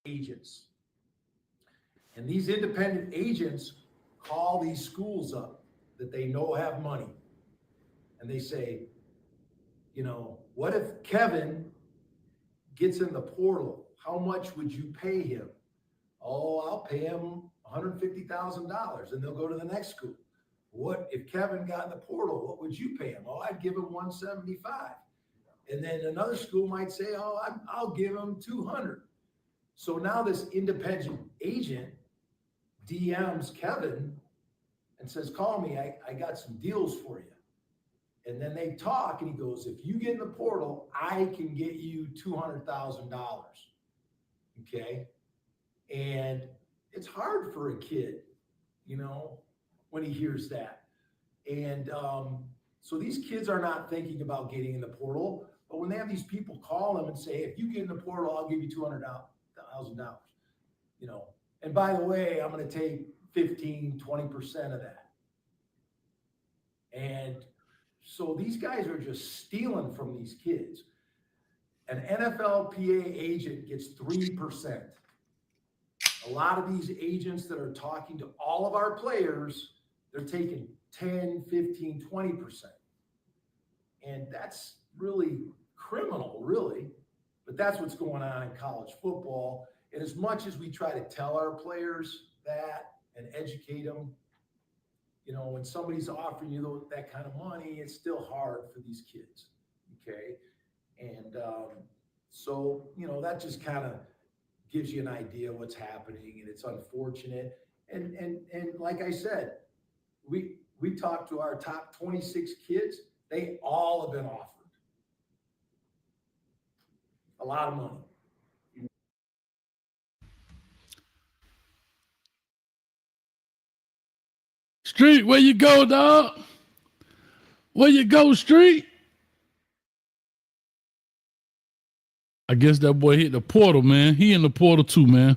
agents. And these independent agents call these schools up that they know have money. And they say, what if Kevin gets in the portal? How much would you pay him? Oh, I'll pay him $150,000. And they'll go to the next school. What if Kevin got in the portal? What would you pay him? Oh, I'd give him $175. And then another school might say, oh, I'll give him $200. So now this independent agent DMs Kevin and says, call me, I got some deals for you. And then they talk and he goes, if you get in the portal, I can get you $200,000. Okay. And it's hard for a kid, when he hears that. And so these kids are not thinking about getting in the portal, but when they have these people call them and say, if you get in the portal, I'll give you $200,000, and by the way, I'm going to take 15, 20% of that. And so these guys are just stealing from these kids. An NFLPA agent gets 3%. A lot of these agents that are talking to all of our players, they're taking 10, 15, 20%. And that's really criminal, really. But that's what's going on in college football. And as much as we try to tell our players that and educate them, when somebody's offering you that kind of money, it's still hard for these kids. Okay. And so, that just kind of gives you an idea of what's happening, and it's unfortunate. And like I said, we talked to our top 26 kids. They all have been offered a lot of money. Street, where you go, dog? Where you go, Street? I guess that boy hit the portal, man. He in the portal too, man.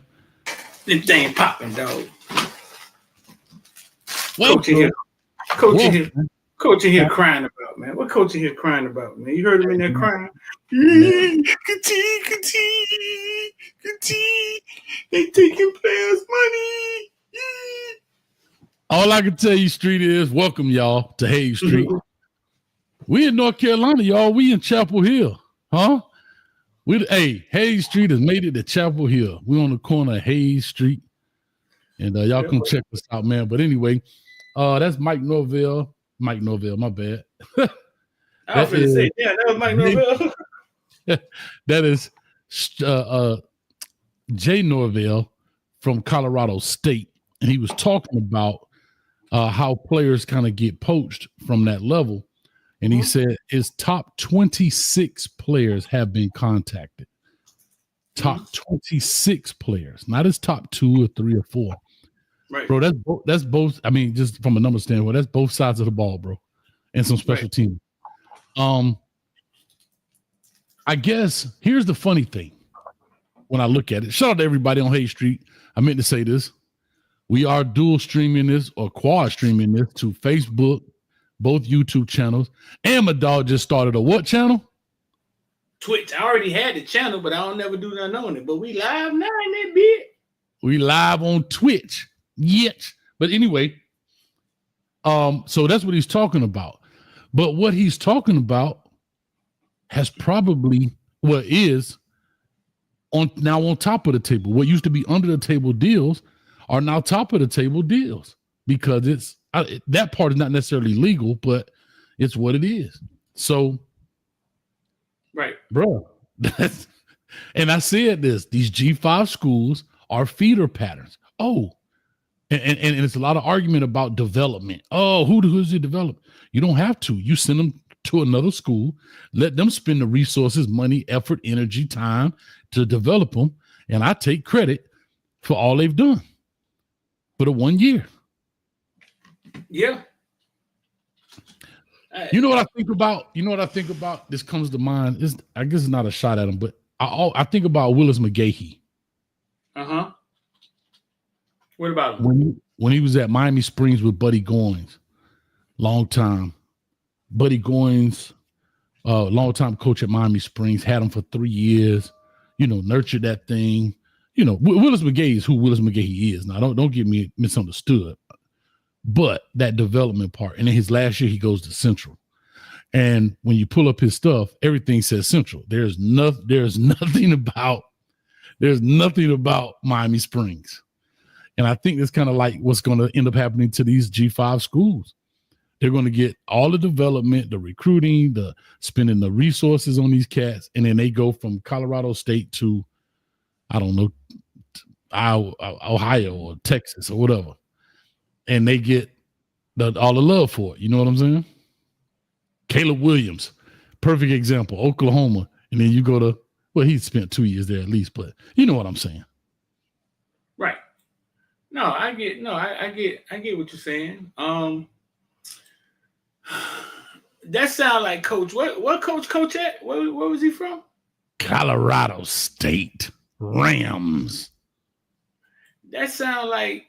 This thing popping, dog. Coach in here crying about, man. What coach in here crying about, man? You heard him in there crying? They taking players' money. All I can tell you, Street, is welcome y'all to Hayes Street. We in North Carolina, y'all. We in Chapel Hill, huh? Hayes Street has made it to Chapel Hill. We on the corner of Hayes Street, and y'all come check us out, man. But anyway, that's Mike Norvell. Mike Norvell, my bad. I was going to say, yeah, that was Mike Norvell. That is Jay Norvell from Colorado State, and he was talking about how players kind of get poached from that level. And he said his top 26 players have been contacted. Top 26 players, not his top 2 or 3 or 4. Right. Bro, that's both. I mean, just from a number standpoint, that's both sides of the ball, bro, and some special teams. I guess here's the funny thing when I look at it. Shout out to everybody on Hayes Street. I meant to say this. We are dual streaming this or quad streaming this to Facebook, both YouTube channels. And my dog just started a what channel? Twitch. I already had the channel, but I don't never do nothing on it. But we live now in that bit. We live on Twitch. Yes. But anyway, so that's what he's talking about. But what he's talking about has probably is on top of the table. What used to be under the table deals are now top of the table deals because it's that part is not necessarily legal, but it's what it is. So, right, bro. And I said these G5 schools are feeder patterns. Oh, and it's a lot of argument about development. Oh, who does it develop? You don't have to. You send them to another school, let them spend the resources, money, effort, energy, time to develop them, and I take credit for all they've done for the 1 year. Yeah. You know what I think about? This comes to mind. I guess it's not a shot at him, but I think about Willis McGahee. Uh-huh. What about him? When he was at Miami Springs with Buddy Goines, long time. Buddy Goines, long time coach at Miami Springs, had him for 3 years, nurtured that thing, you know, Willis McGahee is who Willis McGahee is. Now, don't get me misunderstood, but that development part. And in his last year, he goes to Central. And when you pull up his stuff, everything says Central. There's nothing about Miami Springs. And I think that's kind of like what's going to end up happening to these G5 schools. They're going to get all the development, the recruiting, the spending the resources on these cats, and then they go from Colorado State to, I don't know, Ohio or Texas or whatever, and they get all the love for it. You know what I'm saying? Caleb Williams, perfect example, Oklahoma, and then you go to, well, he spent 2 years there at least, but you know what I'm saying? Right. No, I get what you're saying. That sound like Coach. What coach at? Where was he from? Colorado State Rams. That sound like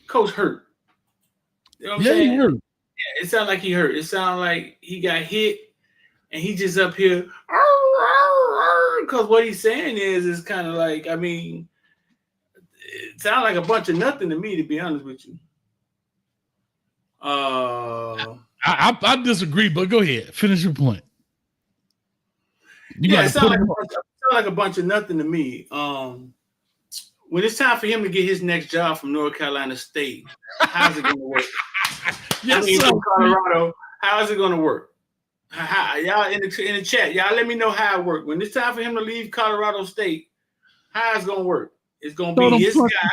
Coach hurt. You know what I'm saying? He hurt. Yeah, it sounded like he hurt. It sounded like he got hit and he just up here because what he's saying is kind of like, I mean, it sounds like a bunch of nothing to me, to be honest with you. I disagree, but go ahead. Finish your point. It sounds like a bunch of nothing to me. When it's time for him to get his next job from North Carolina State, how's it going to work? From Colorado, how is it going to work? Y'all in the chat, y'all let me know how it works. When it's time for him to leave Colorado State, how it's going to work? It's going to be his guy.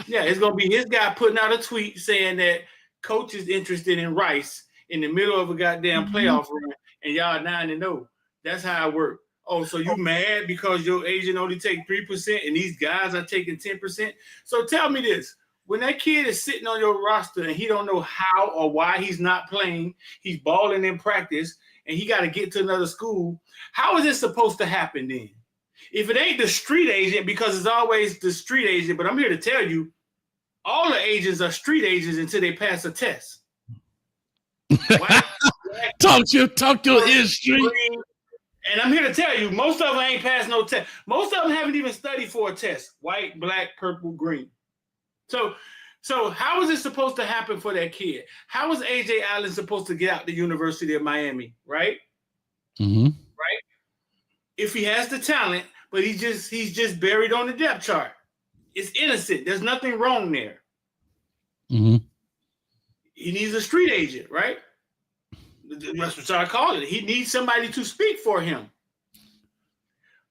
Yeah, it's going to be his guy putting out a tweet saying that Coach is interested in Rice in the middle of a goddamn playoff run, and y'all 9-0. That's how it works. Oh, so you mad because your agent only take 3% and these guys are taking 10%? So tell me this. When that kid is sitting on your roster and he don't know how or why he's not playing, he's balling in practice, and he got to get to another school, how is it supposed to happen then? If it ain't the street agent, because it's always the street agent, but I'm here to tell you, all the agents are street agents until they pass a test. Talk your history. And I'm here to tell you, most of them ain't passed no test. Most of them haven't even studied for a test. White, black, purple, green. So how is it supposed to happen for that kid? How is A.J. Allen supposed to get out the University of Miami, right? Mm-hmm. Right? If he has the talent, but he's just buried on the depth chart. It's innocent. There's nothing wrong there. Mm-hmm. He needs a street agent, right? That's what I call it. He needs somebody to speak for him.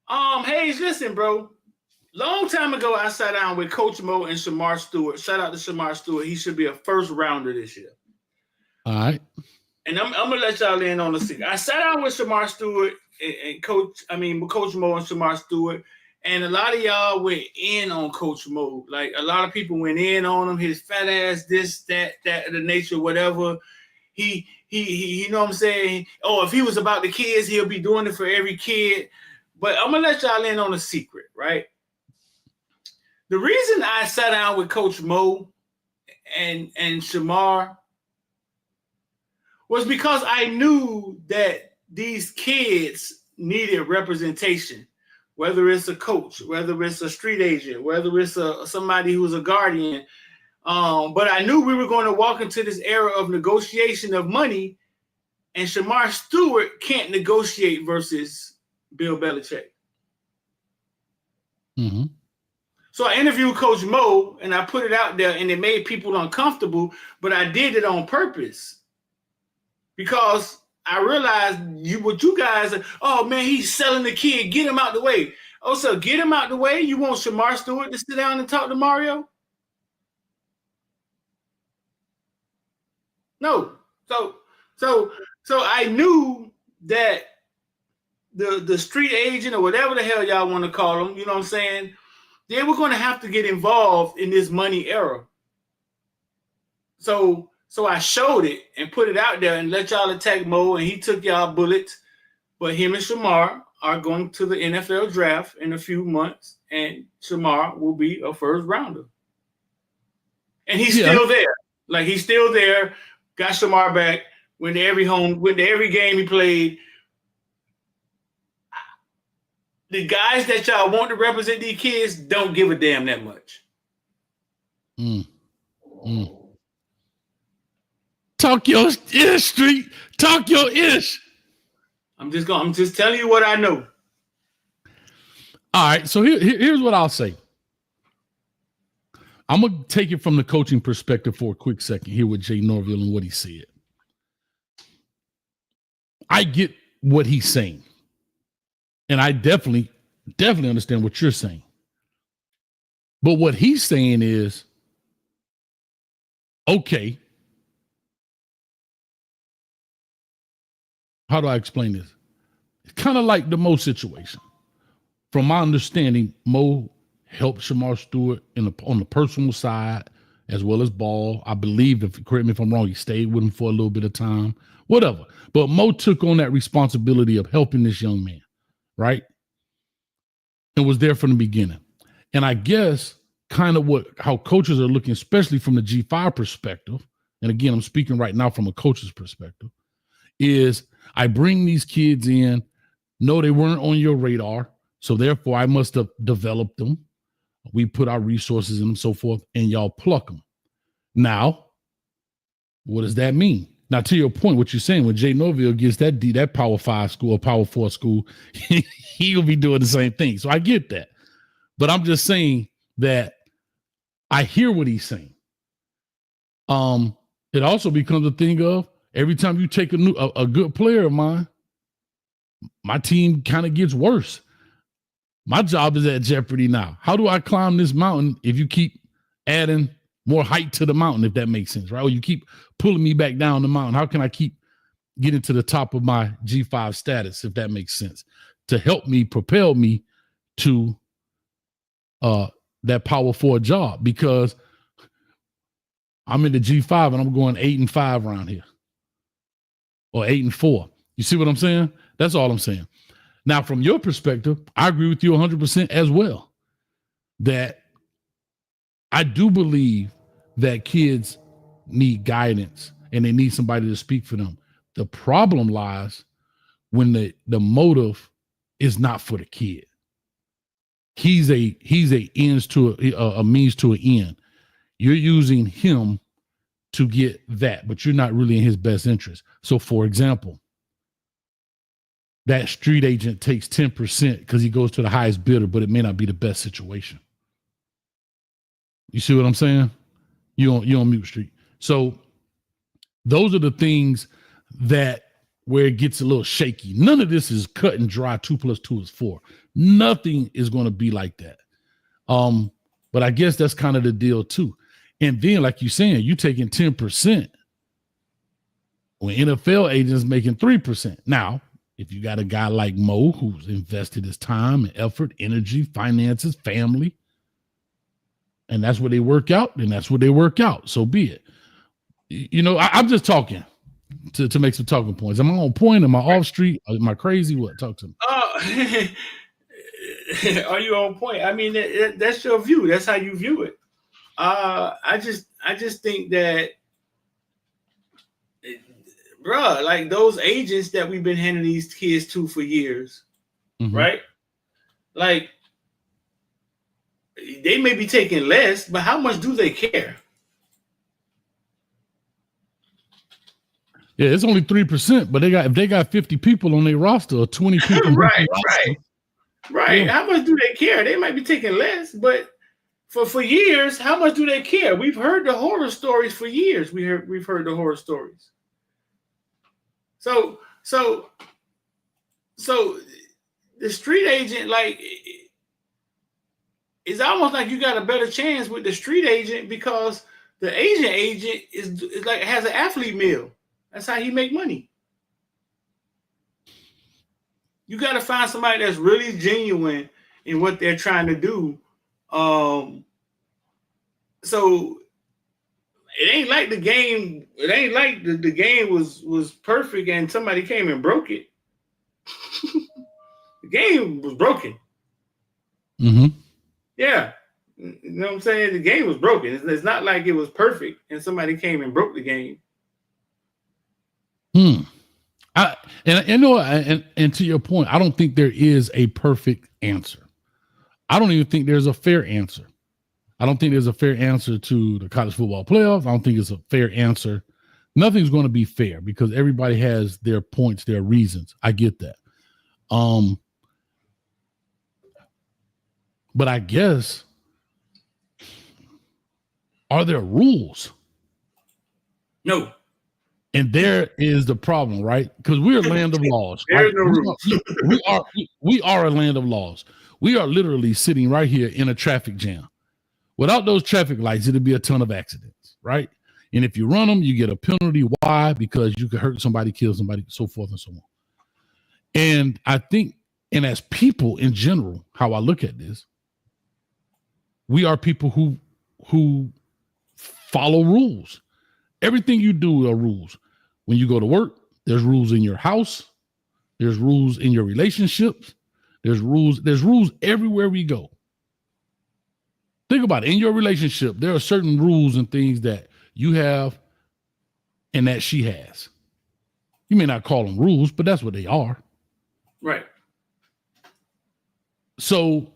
Hayes, listen, bro. Long time ago, I sat down with Coach Mo and Shamar Stewart. Shout out to Shamar Stewart. He should be a first rounder this year. All right. And I'm gonna let y'all in on the secret. I sat down with Shamar Stewart and Coach Mo and Shamar Stewart. And a lot of y'all went in on Coach Mo. Like a lot of people went in on him, his fat ass, this, that, the nature, whatever. He, you know what I'm saying? Oh, if he was about the kids, he'll be doing it for every kid. But I'm gonna let y'all in on a secret, right? The reason I sat down with Coach Mo and Shamar was because I knew that these kids needed representation. Whether it's a coach, whether it's a street agent, whether it's somebody who's a guardian. But I knew we were going to walk into this era of negotiation of money, and Shamar Stewart can't negotiate versus Bill Belichick. Mm-hmm. So I interviewed Coach Mo, and I put it out there, and it made people uncomfortable, but I did it on purpose because I realized what you guys are, oh man, he's selling the kid, get him out the way. Oh, so get him out the way? You want Shamar Stewart to sit down and talk to Mario? No. So I knew that the street agent or whatever the hell y'all want to call them, you know what I'm saying? They were going to have to get involved in this money era. So I showed it and put it out there and let y'all attack Mo, and he took y'all bullets. But him and Shamar are going to the NFL draft in a few months, and Shamar will be a first rounder. And he's still there. Like, he's still there. Got Shamar back. Went to every game he played. the guys that y'all want to represent these kids don't give a damn that much. Talk your ish, Street. Talk your ish. I'm just telling you what I know. All right, so here's what I'll say. I'm going to take it from the coaching perspective for a quick second here with Jay Norville and what he said. I get what he's saying. And I definitely understand what you're saying. But what he's saying is, okay, how do I explain this? It's kind of like the Mo situation. From my understanding, Mo helped Shamar Stewart on the personal side as well as Ball. I believe, correct me if I'm wrong, he stayed with him for a little bit of time, whatever. But Mo took on that responsibility of helping this young man, right? And was there from the beginning. And I guess kind of how coaches are looking, especially from the G5 perspective, and again, I'm speaking right now from a coach's perspective, is I bring these kids in, no, they weren't on your radar, so therefore I must have developed them. We put our resources in them, so forth, and y'all pluck them. Now, what does that mean? Now, to your point, what you're saying, when Jay Norville gets that Power 5 school or Power 4 school, he'll be doing the same thing. So I get that. But I'm just saying that I hear what he's saying. It also becomes a thing of every time you take a good player of mine, my team kind of gets worse. My job is at jeopardy now. How do I climb this mountain if you keep adding more height to the mountain, if that makes sense, right? Or you keep pulling me back down the mountain. How can I keep getting to the top of my G5 status, if that makes sense, to help me, propel me to that Power 4 job? Because I'm in the G5 and I'm going 8-5 around here, or 8-4. You see what I'm saying? That's all I'm saying. Now, from your perspective, I agree with you 100% as well, that I do believe that kids need guidance and they need somebody to speak for them. The problem lies when the motive is not for the kid. He's a means to an end. You're using him to get that, but you're not really in his best interest. So, for example, that street agent takes 10% because he goes to the highest bidder, but it may not be the best situation. You see what I'm saying? You on mute, Street. So those are the things where it gets a little shaky. None of this is cut and dry. 2 + 2 is 4. Nothing is going to be like that. But I guess that's kind of the deal too. And then, like you're saying, you taking 10% when NFL agents making 3%. Now, if you got a guy like Mo who's invested his time and effort, energy, finances, family, and that's where they work out, then that's where they work out. So be it. You know, I'm just talking to make some talking points. Am I on point? Am I off street? Am I crazy? What? Talk to me. Are you on point? I mean, that's your view. That's how you view it. I just think that, bruh, like those agents that we've been handing these kids to for years, right? Like, they may be taking less, but how much do they care? Yeah, it's only 3%, but if they got 50 people on their roster or 20 people, right. Yeah. How much do they care? They might be taking less, but for years, how much do they care? We've heard the horror stories for years. We've heard the horror stories. So the street agent, like, it's almost like you got a better chance with the street agent because the agent is like has an athlete meal. That's how he make money. You got to find somebody that's really genuine in what they're trying to do. So it ain't like the game. It ain't like the game was perfect and somebody came and broke it. The game was broken. Yeah. You know what I'm saying? The game was broken. It's not like it was perfect and somebody came and broke the game. And to your point, I don't think there is a perfect answer. I don't even think there's a fair answer. I don't think there's a fair answer to the college football playoffs. I don't think it's a fair answer. Nothing's going to be fair because everybody has their points, their reasons. I get that. But I guess, are there rules? No. And there is the problem, right? Because we're a land of laws. Right? There's no rules. We are a land of laws. We are literally sitting right here in a traffic jam. Without those traffic lights, it'd be a ton of accidents, right? And if you run them, you get a penalty. Why? Because you could hurt somebody, kill somebody, so forth and so on. And I think, and as people in general, how I look at this, we are people who follow rules. Everything you do are rules. When you go to work, there's rules in your house. There's rules in your relationships. There's rules everywhere we go. Think about it. In your relationship, there are certain rules and things that you have and that she has. You may not call them rules, but that's what they are. Right. So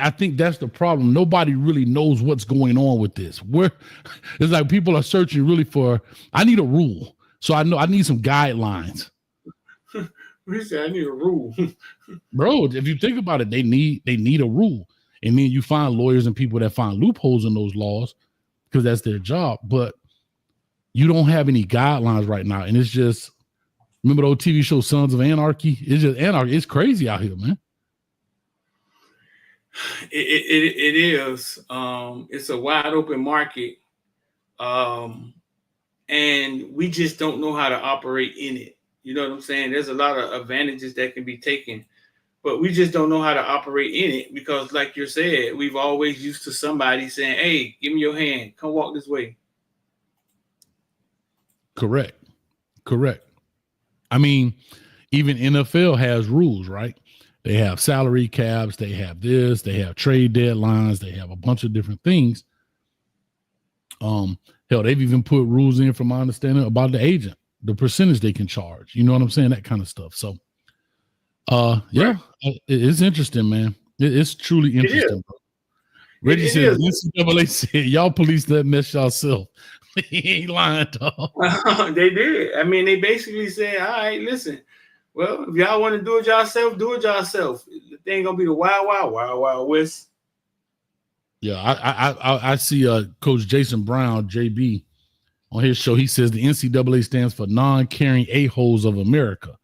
I think that's the problem. Nobody really knows what's going on with this. It's like people are searching really for, I need a rule. So I know I need some guidelines. He said, I need a rule. Bro, if you think about it, they need a rule. And then you find lawyers and people that find loopholes in those laws because that's their job. But you don't have any guidelines right now. And it's just, remember the old TV show Sons of Anarchy? It's just anarchy. It's crazy out here, man. It is. It's a wide open market. And we just don't know how to operate in it. You know what I'm saying? There's a lot of advantages that can be taken, but we just don't know how to operate in it because, like you said, we've always used to somebody saying, hey, give me your hand. Come walk this way. Correct. I mean, even NFL has rules, right? They have salary caps. They have this. They have trade deadlines. They have a bunch of different things. Hell, they've even put rules in, from my understanding, about the agent, the percentage they can charge. You know what I'm saying? That kind of stuff. So, yeah, it's interesting, man. It's truly interesting. Bro. Reggie said, NCAA said, y'all police that mess yourself. He ain't lying, dog. They did. I mean, they basically said, all right, listen. Well, if y'all want to do it yourself, do it yourself. The thing gonna be the wild west. Yeah, I see Coach Jason Brown, JB, on his show. He says the NCAA stands for non-caring a-holes of America.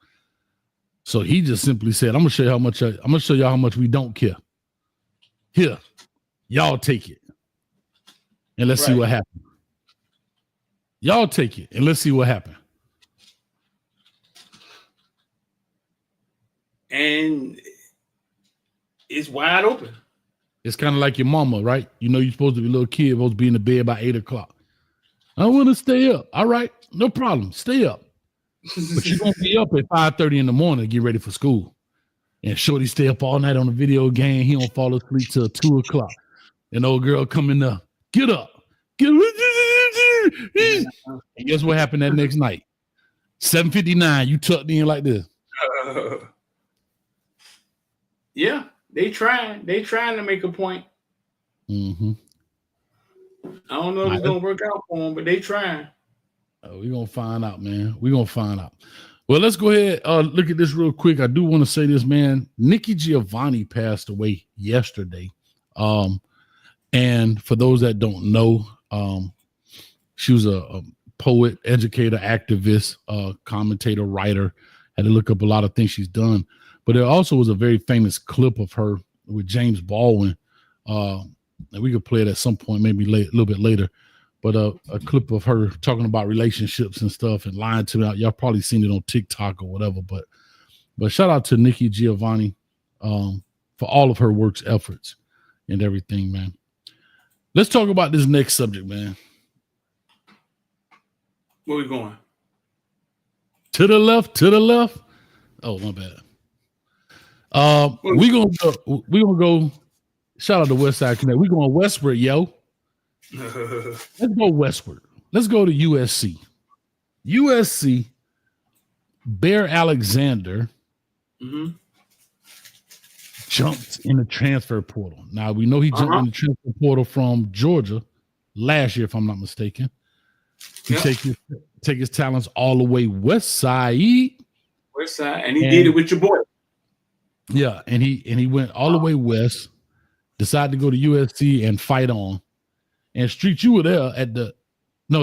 So he just simply said, I'm gonna show y'all how much we don't care. Here, y'all take it. And let's see what happens. Y'all take it and let's see what happens. And it's wide open. It's kind of like your mama, right? You know, you're supposed to be a little kid, supposed to be in the bed by 8 o'clock. I want to stay up. All right, no problem. Stay up. But you're going to be up at 5:30 in the morning to get ready for school. And Shorty stay up all night on a video game. He don't fall asleep till 2 o'clock. And old girl coming up, get up. And guess what happened that next night? 7:59, you tucked in like this. Yeah, they trying to make a point. Mm-hmm. I don't know if it's gonna work out for them, but they trying. We're gonna find out, man. We're gonna find out. Well, let's go ahead. Look at this real quick. I do want to say this, man. Nikki Giovanni passed away yesterday. And for those that don't know, she was a poet, educator, activist, commentator, writer. Had to look up a lot of things she's done. But there also was a very famous clip of her with James Baldwin. And we could play it at some point, maybe a little bit later. But a clip of her talking about relationships and stuff and lying to me. Y'all probably seen it on TikTok or whatever. But shout out to Nikki Giovanni for all of her work's efforts and everything, man. Let's talk about this next subject, man. Where we going? To the left. Oh, my bad. We're gonna go. Shout out to Westside Connect. We're going westward, yo. Let's go westward. Let's go to USC. USC Bear Alexander jumped in the transfer portal. Now we know he jumped in the transfer portal from Georgia last year, if I'm not mistaken. He take his talents all the way west side. West side, and he did it with your boy. Yeah, and he went all the way west, decided to go to USC and fight on. And Street, you were there at the you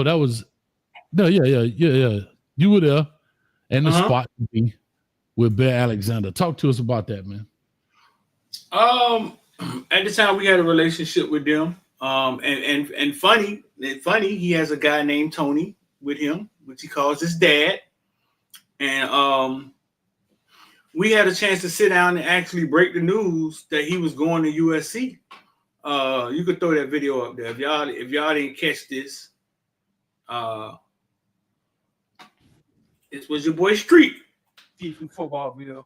were there in the spot with Bear Alexander. Talk to us about that, man. At the time we had a relationship with them. And funny, he has a guy named Tony with him, which he calls his dad. And we had a chance to sit down and actually break the news that he was going to USC. You could throw that video up there if y'all didn't catch this. It was your boy Street. From Footballville.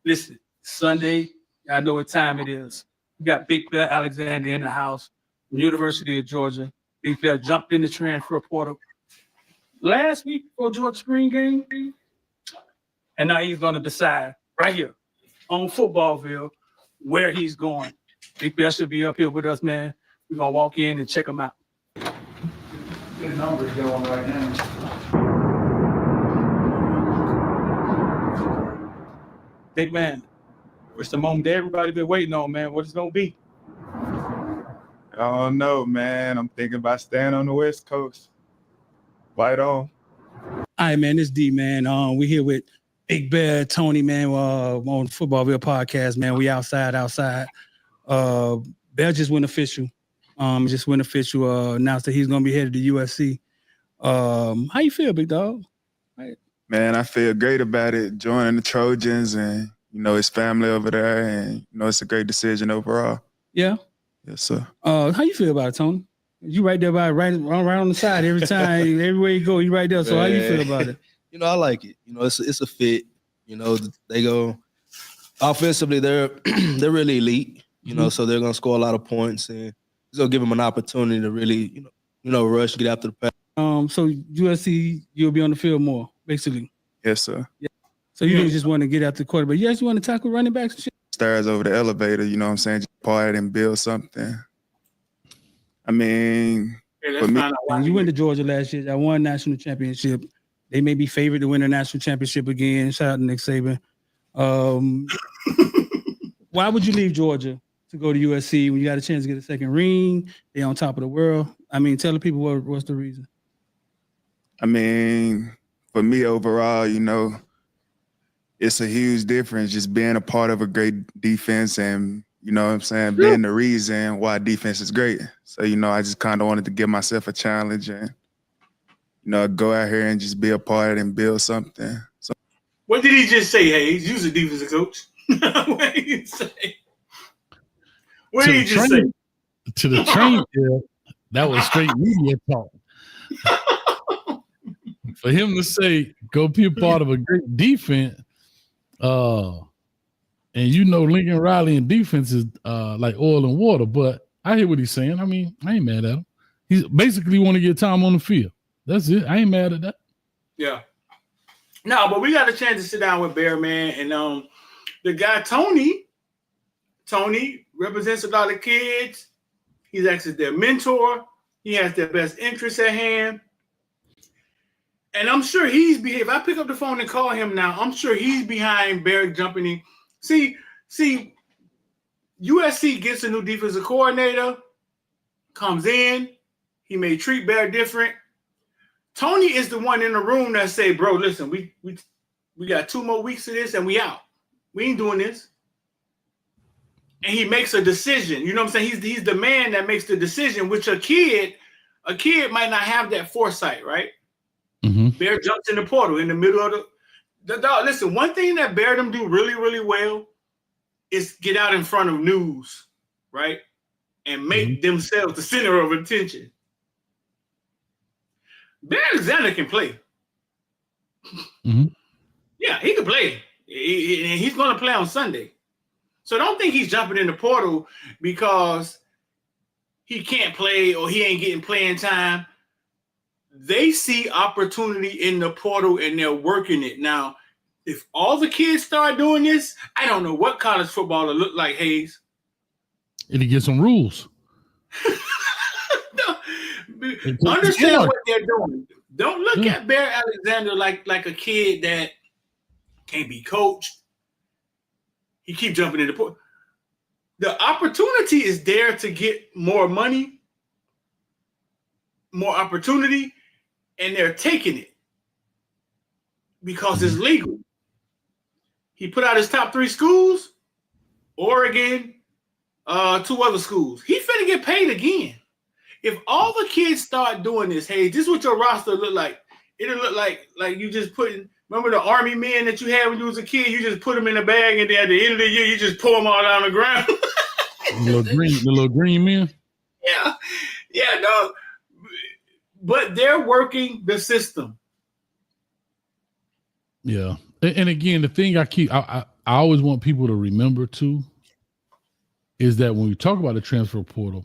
Listen, Sunday, I know what time it is. We got Big Bear Alexander in the house, University of Georgia. Big Bear jumped in the transfer portal last week for Georgia spring game, and now he's going to decide right here on Footballville where he's going. Big Bear should be up here with us, man. We're going to walk in and check him out. The numbers going right now. Big man, it's the moment that everybody been waiting on, man. What it's going to be? I don't know, man. I'm thinking about staying on the West Coast. Fight on. All right, man. This D, man. We here with Big Bear, Tony, man, on Footballville podcast, man. We outside. Bear just went official. Announced that he's gonna be headed to USC. How you feel, big dog? Man, I feel great about it. Joining the Trojans and his family over there, and it's a great decision overall. Yeah. Yes, sir. How you feel about it, Tony? You right there right on the side every time, everywhere you go, you right there. So how you feel about it? I like it. It's a fit. They go offensively. They're really elite. So they're gonna score a lot of points, and it's gonna give them an opportunity to really, rush, get after the pass. So USC, you'll be on the field more, basically. Yes, sir. Yeah. So you didn't just want to get after the quarterback. You actually want to tackle running backs and shit? Stairs over the elevator, just part and build something. I mean, for me, you went to Georgia last year. I won national championship. They may be favored to win a national championship again. Shout out to Nick Saban. Why would you leave Georgia to go to USC when you got a chance to get a second ring? They're on top of the world. I mean, tell the people what's the reason. I mean, for me overall, it's a huge difference just being a part of a great defense and, being the reason why defense is great. So, I just kind of wanted to give myself a challenge and, go out here and just be a part and build something. So, what did he just say, Hayes? You was a defensive coach. What did he say? What did he just say? To the train, that was straight media talk. For him to say, go be a part of a great defense, and Lincoln Riley in defense is like oil and water, but I hear what he's saying. I mean, I ain't mad at him. He's basically want to get time on the field. That's it. I ain't mad at that. Yeah. No, but we got a chance to sit down with Bear, man, and the guy Tony represents a lot of kids. He's actually their mentor. He has their best interests at hand. And I'm sure if I pick up the phone and call him now, I'm sure he's behind Bear jumping in. See, USC gets a new defensive coordinator, comes in, he may treat Bear different. Tony is the one in the room that say, bro, listen, we got 2 more weeks of this and we out. We ain't doing this. And he makes a decision. You know what I'm saying? He's the man that makes the decision, which a kid might not have that foresight, right? Mm-hmm. Bear jumps in the portal in the middle of the dog. Listen, one thing that Bear them do really, really well is get out in front of news, right? And make themselves the center of attention. Bear Alexander can play. Mm-hmm. Yeah, he can play. And he's going to play on Sunday. So don't think he's jumping in the portal because he can't play or he ain't getting playing time. They see opportunity in the portal and they're working it. Now, If all the kids start doing this, I don't know what college football will look like, Hayes. It'll get some rules. Understand what they're doing. Don't look at Bear Alexander like a kid that can't be coached. He keep jumping in the pool. The opportunity is there to get more money, more opportunity, and they're taking it because it's legal. He put out his top 3 schools, Oregon, 2 other schools. He finna get paid again. If all the kids start doing this, hey, this is what your roster look like. It'll look like you just putting. Remember the army men that you had when you was a kid? You just put them in a bag, and then at the end of the year, you just pour them all down the ground. the little green men. Yeah, no. But they're working the system. Yeah, and again, the thing I always want people to remember too is that when we talk about the transfer portal,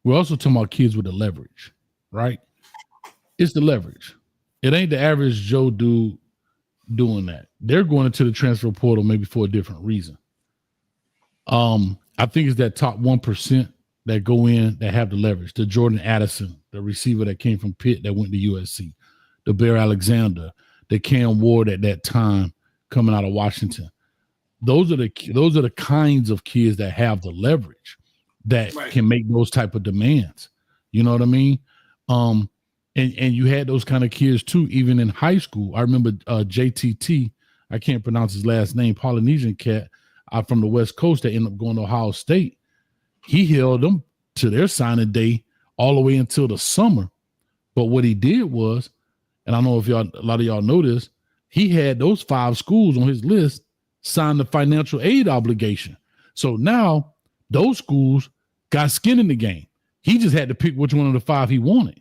we're also talking about kids with the leverage, right? It's the leverage. It ain't the average Joe dude doing that. They're going into the transfer portal maybe for a different reason. I think it's that top 1% that go in that have the leverage. The Jordan Addison, the receiver that came from Pitt that went to USC, the Bear Alexander, the Cam Ward at that time coming out of Washington. Those are the kinds of kids that have the leverage that can make those type of demands. You know what I mean? And you had those kind of kids too, even in high school. I remember JTT, I can't pronounce his last name, Polynesian cat from the West Coast that ended up going to Ohio State. He held them to their signing day all the way until the summer. But what he did was, and I don't know if a lot of y'all know this, he had those 5 schools on his list sign the financial aid obligation. So now those schools got skin in the game. He just had to pick which one of the 5 he wanted.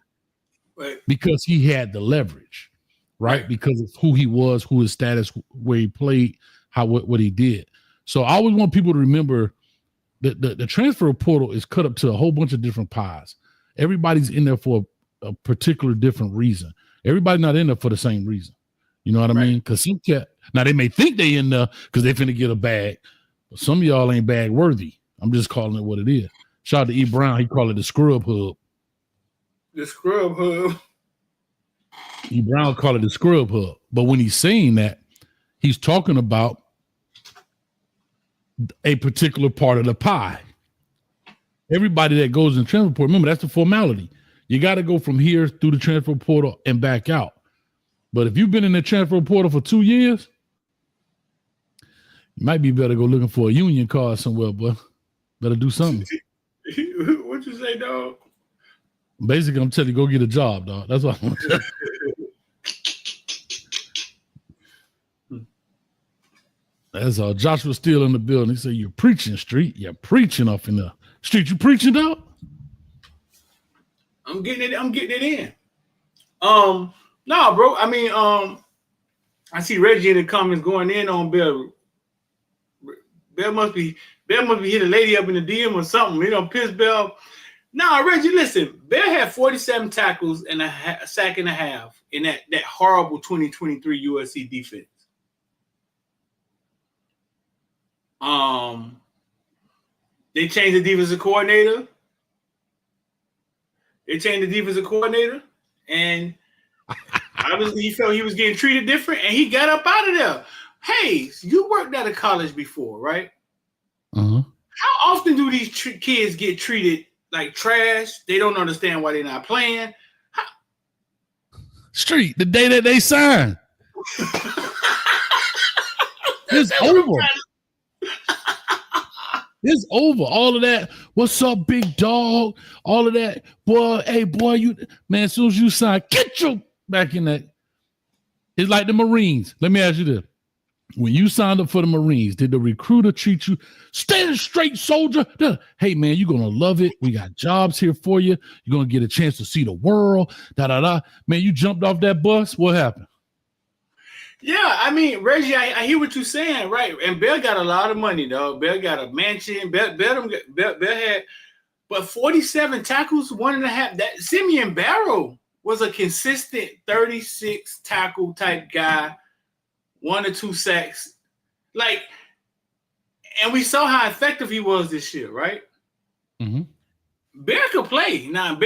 Right. Because he had the leverage, right? Because of who he was, who his status, where he played, what he did. So I always want people to remember that the transfer portal is cut up to a whole bunch of different pies. Everybody's in there for a particular different reason. Everybody's not in there for the same reason. You know what I mean? Because some cat, now they may think they in there because they finna get a bag, but some of y'all ain't bag worthy. I'm just calling it what it is. Shout out to E. Brown. He called it the scrub hub. The scrub hub. E. Brown called it the scrub hub. But when he's saying that, he's talking about a particular part of the pie. Everybody that goes in transfer portal, remember, that's the formality. You got to go from here through the transfer portal and back out. But if you've been in the transfer portal for 2 years, you might be better go looking for a union card somewhere, but better do something. What you say, dog? Basically, I'm telling you, go get a job, dog. That's what I'm telling you. That's all. Joshua's still in the building. He said, "You're preaching, street. You're preaching off in the street. You preaching, dog?" I'm getting it in. No, bro. I mean, I see Reggie in the comments going in on Bell. Bell must be hit a lady up in the DM or something. You know, piss Bell. No, Reggie, listen. Bell had 47 tackles and a sack and a half in that horrible 2023 USC defense. They changed the defensive coordinator. And obviously he felt he was getting treated different, and he got up out of there. Hey, you worked at a college before, right? Uh-huh. How often do these kids get treated like trash? They don't understand why they're not playing. Street, the day that they signed. It's over. It's over. All of that. What's up, big dog? All of that. Boy, hey, boy, man, as soon as you sign, get your back in that. It's like the Marines. Let me ask you this. When you signed up for the Marines, did the recruiter treat you, stand straight, soldier? Hey, man, you're going to love it. We got jobs here for you. You're going to get a chance to see the world. Man, you jumped off that bus. What happened? Yeah, I mean, Reggie, I hear what you're saying, right? And Bell got a lot of money, dog. Bell got a mansion. Bell had, but 47 tackles, 1.5. That Simeon Barrow was a consistent 36 tackle type guy 1 or 2 sacks. Like, and we saw how effective he was this year, right? Mm-hmm. Bear could play. I'm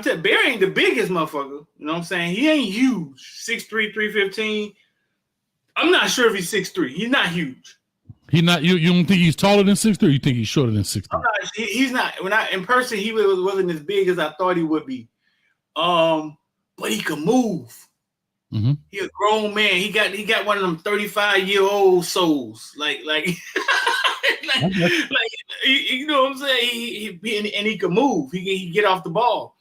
telling Bear ain't the biggest motherfucker. You know what I'm saying? He ain't huge. 6'3", 315. I'm not sure if he's 6'3". He's not huge. He not you don't think he's taller than 6'3", or you think he's shorter than 6'3"? He's not. When in person, he wasn't as big as I thought he would be. But he could move. Mm-hmm. He a grown man. He got one of them 35-year-old souls. Like you know what I'm saying? He could move. He get off the ball.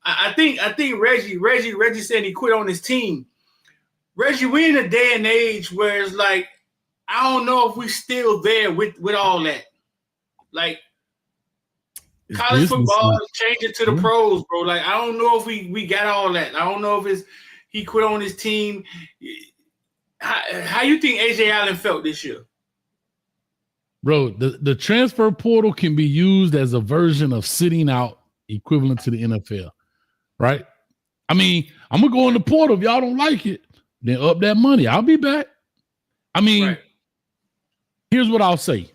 I think Reggie said he quit on his team. Reggie, we're in a day and age where it's like, I don't know if we still there with all that. Like, it's college football man. is changing to the pros, bro. Like, I don't know if we got all that. I don't know if he quit on his team. How you think AJ Allen felt this year? Bro, the transfer portal can be used as a version of sitting out equivalent to the NFL, right? I mean, I'm going to go in the portal. If y'all don't like it, then up that money. I'll be back. I mean, Right. Here's what I'll say.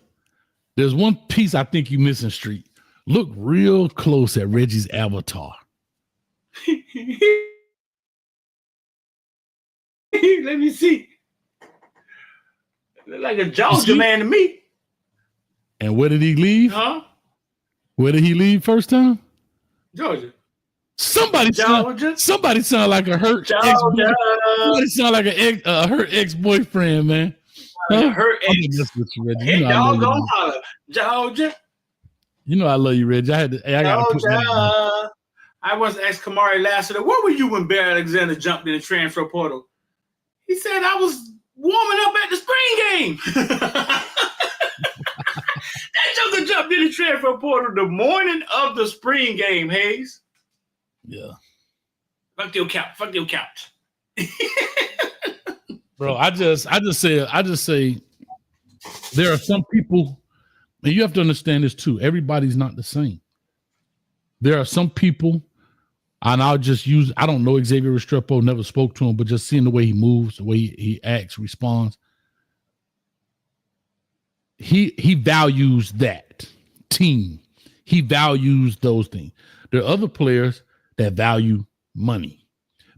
There's one piece I think you missing, Street. Look real close at Reggie's avatar. Let me see. Look like a Georgia man to me. And where did he leave? Huh? Where did he leave first time? Georgia. Somebody sound like a hurt ex-boyfriend. Somebody sound like a hurt ex-boyfriend, man. Huh? Hurt ex. Hey, dog, go holler. Georgia. You know I love you, Reggie. I got to put Georgia. I once asked Kamari Lassiter, where were you when Bear Alexander jumped in the transfer portal? He said, I was warming up at the spring game. That joker jumped in the transfer portal the morning of the spring game, Hayes. Yeah. Fuck your couch. Bro, I just say there are some people, and you have to understand this too. Everybody's not the same. There are some people, and I don't know Xavier Restrepo, never spoke to him, but just seeing the way he moves, the way he acts, responds. He values that team. He values those things. There are other players that value money.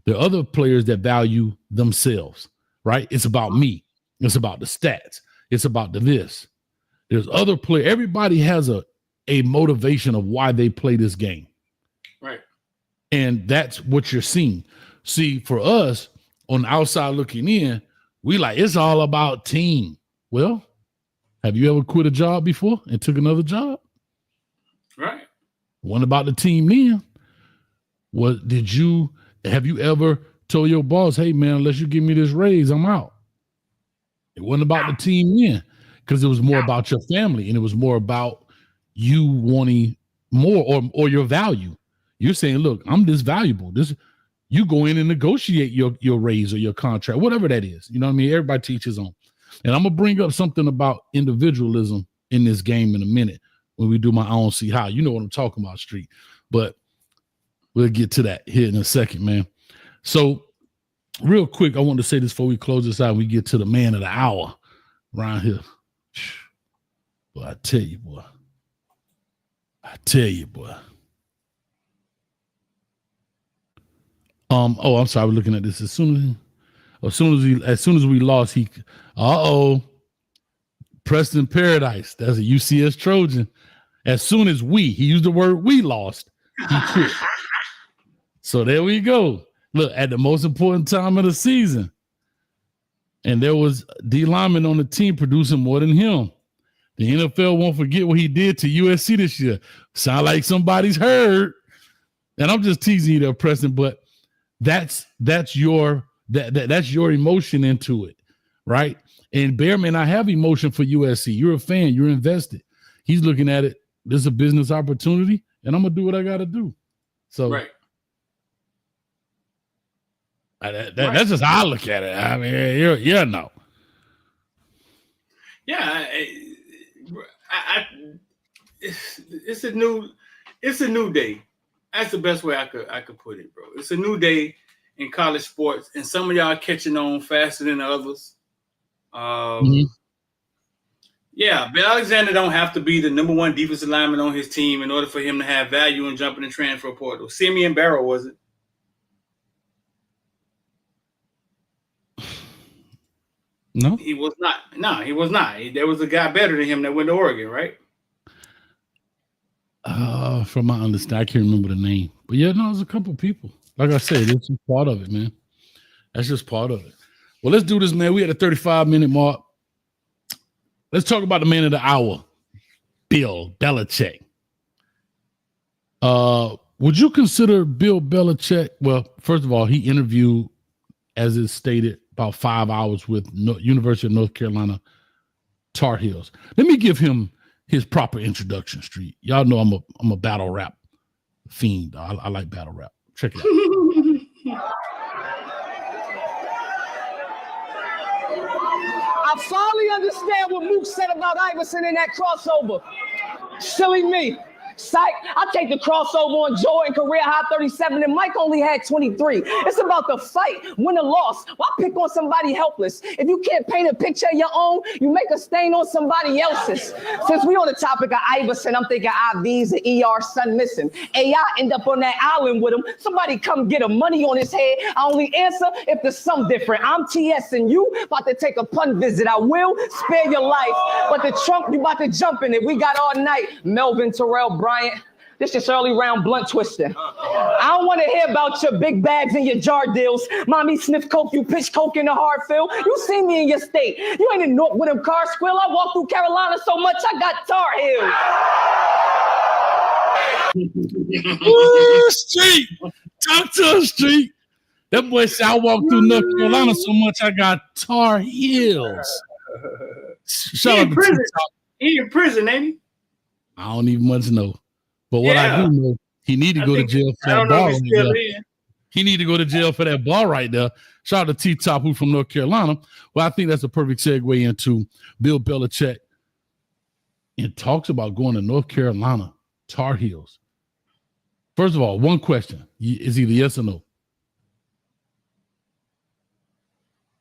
There are other players that value themselves, right? It's about me. It's about the stats. It's about the this. There's other players. Everybody has a motivation of why they play this game. Right. And that's what you're seeing. See, for us on the outside looking in, we like, it's all about team. Well, have you ever quit a job before and took another job? Right. What about the team then? Have you ever told your boss, hey man, unless you give me this raise, I'm out? It wasn't about the team then, because it was more about your family, and it was more about you wanting more or your value. You're saying, look, I'm this valuable. You go in and negotiate your raise or your contract, whatever that is. You know what I mean? Everybody teaches on. And I'm gonna bring up something about individualism in this game in a minute when we do my I don't see how. You know what I'm talking about, Street. But we'll get to that here in a second, man. So real quick, I want to say this before we close this out. We get to the man of the hour around here. Boy, I tell you, boy. I'm sorry, we're looking at this. As soon as we lost, Preston Paradise. That's a UCS Trojan. As soon as he used the word we lost, he quit. So there we go. Look, at the most important time of the season. And there was D lineman on the team producing more than him. The NFL won't forget what he did to USC this year. Sound like somebody's heard. And I'm just teasing you there, Preston, but that's your emotion into it, right? And Bear may not have emotion for USC. You're a fan. You're invested. He's looking at it. This is a business opportunity, and I'm going to do what I got to do. So right. That's just how I look at it. I mean, no. Yeah, it's a new day. That's the best way I could put it, bro. It's a new day in college sports, and some of y'all catching on faster than the others. Yeah, Bill Alexander don't have to be the number one defensive lineman on his team in order for him to have value and jump in the transfer portal. Simeon Barrow was it? No, he was not. No, he was not. There was a guy better than him that went to Oregon, right? From my understanding, I can't remember the name, but yeah, no, there's a couple people. Like I said, it's just part of it, man. That's just part of it. Well, let's do this, man. We at the 35-minute mark. Let's talk about the man of the hour, Bill Belichick. Would you consider Bill Belichick? Well, first of all, he interviewed, as is stated, about 5 hours with University of North Carolina Tar Heels. Let me give him his proper introduction, Street. Y'all know I'm a battle rap fiend. I like battle rap. Check it out. I finally understand what Mook said about Iverson in that crossover. Silly me. Psych, I take the crossover on Jordan, career high 37, and Mike only had 23. It's about the fight, win or loss. Why pick on somebody helpless? If you can't paint a picture of your own, you make a stain on somebody else's. Since we on the topic of Iverson, I'm thinking IVs and ER son missing. AI end up on that island with him. Somebody come get him, money on his head. I only answer if there's some different. I'm TS and you about to take a pun visit. I will spare your life, but the trunk, you about to jump in it. We got all night. Melvin, Terrell, Bryant. This is early round blunt twister. I don't want to hear about your big bags and your jar deals. Mommy sniff coke, you pitch coke in the hard field. You see me in your state. You ain't in North with them car squill. I walk through Carolina so much I got Tar Heels. Ooh, Street. Talk to us, Street. That boy said I walked through North Carolina so much I got Tar Heels. Shout out to TikTok. He in prison, ain't he? I don't even much know. But what I do know, he need to go to jail for that ball right there. He need to go to jail for that ball right there. Shout out to T-Top, who from North Carolina. Well, I think that's a perfect segue into Bill Belichick. And talks about going to North Carolina Tar Heels. First of all, one question. Is either yes or no?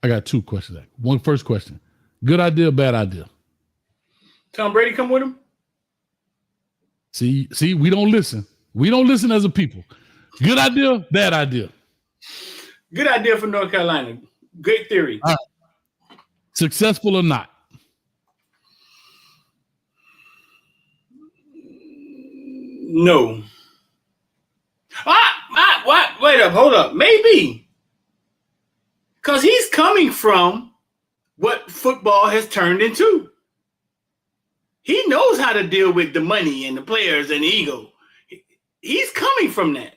I got two questions. First question. Good idea, bad idea? Tom Brady come with him? See, we don't listen. We don't listen as a people. Good idea, bad idea. Good idea for North Carolina. Great theory. All right. Successful or not? No. What? Wait up, hold up. Maybe. Because he's coming from what football has turned into. He knows how to deal with the money and the players and the ego. He's coming from that.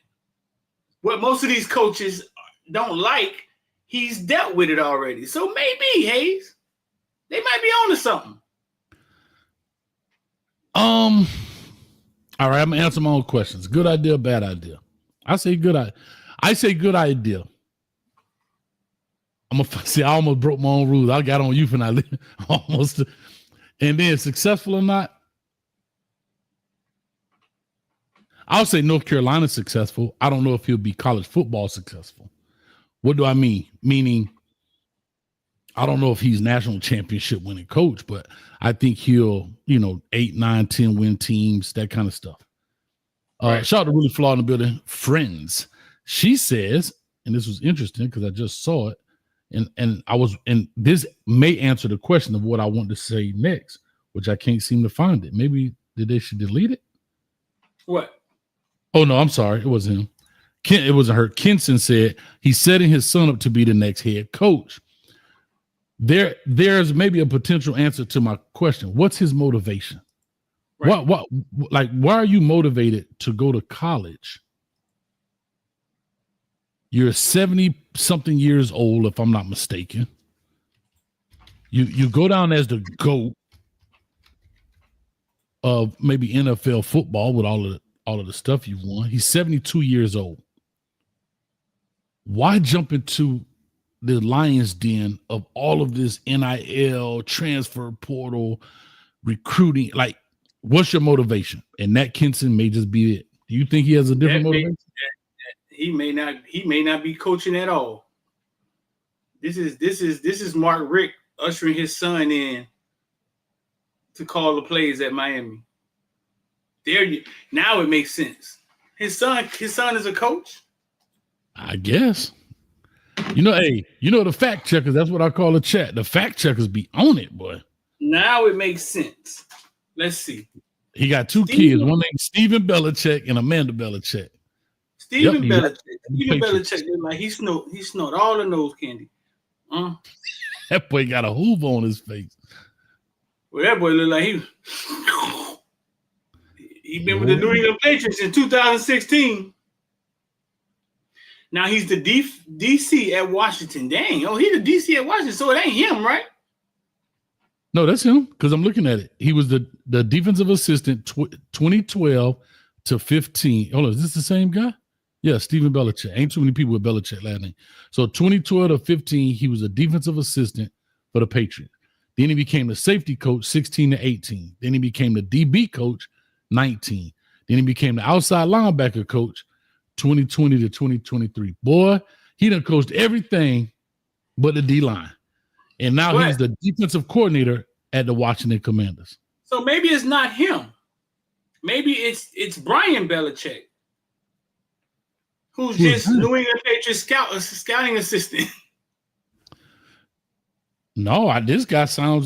What most of these coaches don't like, he's dealt with it already. So maybe, Hayes, they might be on to something. All right, I'm gonna answer my own questions. Good idea, bad idea. I say good idea. I almost broke my own rules. I got on you for not almost. And then successful or not, I'll say North Carolina successful. I don't know if he'll be college football successful. What do I mean? Meaning, I don't know if he's national championship winning coach, but I think he'll, 8, 9, 10 win teams, that kind of stuff. Right. Shout out to Really Flawed in the building. Friends. She says, and this was interesting because I just saw it. And this may answer the question of what I want to say next, which I can't seem to find it. Maybe they should delete it? What? Oh, no, I'm sorry. It wasn't him. It wasn't her. Kenson said he's setting his son up to be the next head coach. There's maybe a potential answer to my question. What's his motivation? Right. Why are you motivated to go to college? You're 70-something years old, if I'm not mistaken. You go down as the GOAT of maybe NFL football with all of the stuff you've won. He's 72 years old. Why jump into the lion's den of all of this NIL, transfer portal, recruiting? Like, what's your motivation? And Nat Kinson may just be it. Do you think he has a different motivation? He may not be coaching at all. This is Mark Richt ushering his son in to call the plays at Miami. Now it makes sense. His son is a coach. I guess. Hey, the fact checkers, that's what I call a chat. The fact checkers be on it, boy. Now it makes sense. Let's see. He got two kids, one named Stephen Belichick and Amanda Belichick. Stephen Belichick look like he snort all the nose candy. That boy got a hoover on his face. Well, that boy look like he been with the New England Patriots in 2016. Now he's the DC at Washington. Dang, he's the DC at Washington, so it ain't him, right? No, that's him, because I'm looking at it. He was the defensive assistant 2012 to 15. Hold on, is this the same guy? Yeah, Stephen Belichick. Ain't too many people with Belichick last name. So 2012 to 15, he was a defensive assistant for the Patriots. Then he became the safety coach 16 to 18. Then he became the DB coach 19. Then he became the outside linebacker coach 2020 to 2023. Boy, he done coached everything but the D-line. And now he's the defensive coordinator at the Washington Commanders. So maybe it's not him. Maybe it's Brian Belichick, who's just New England Patriots scouting assistant. No, this guy, Stephen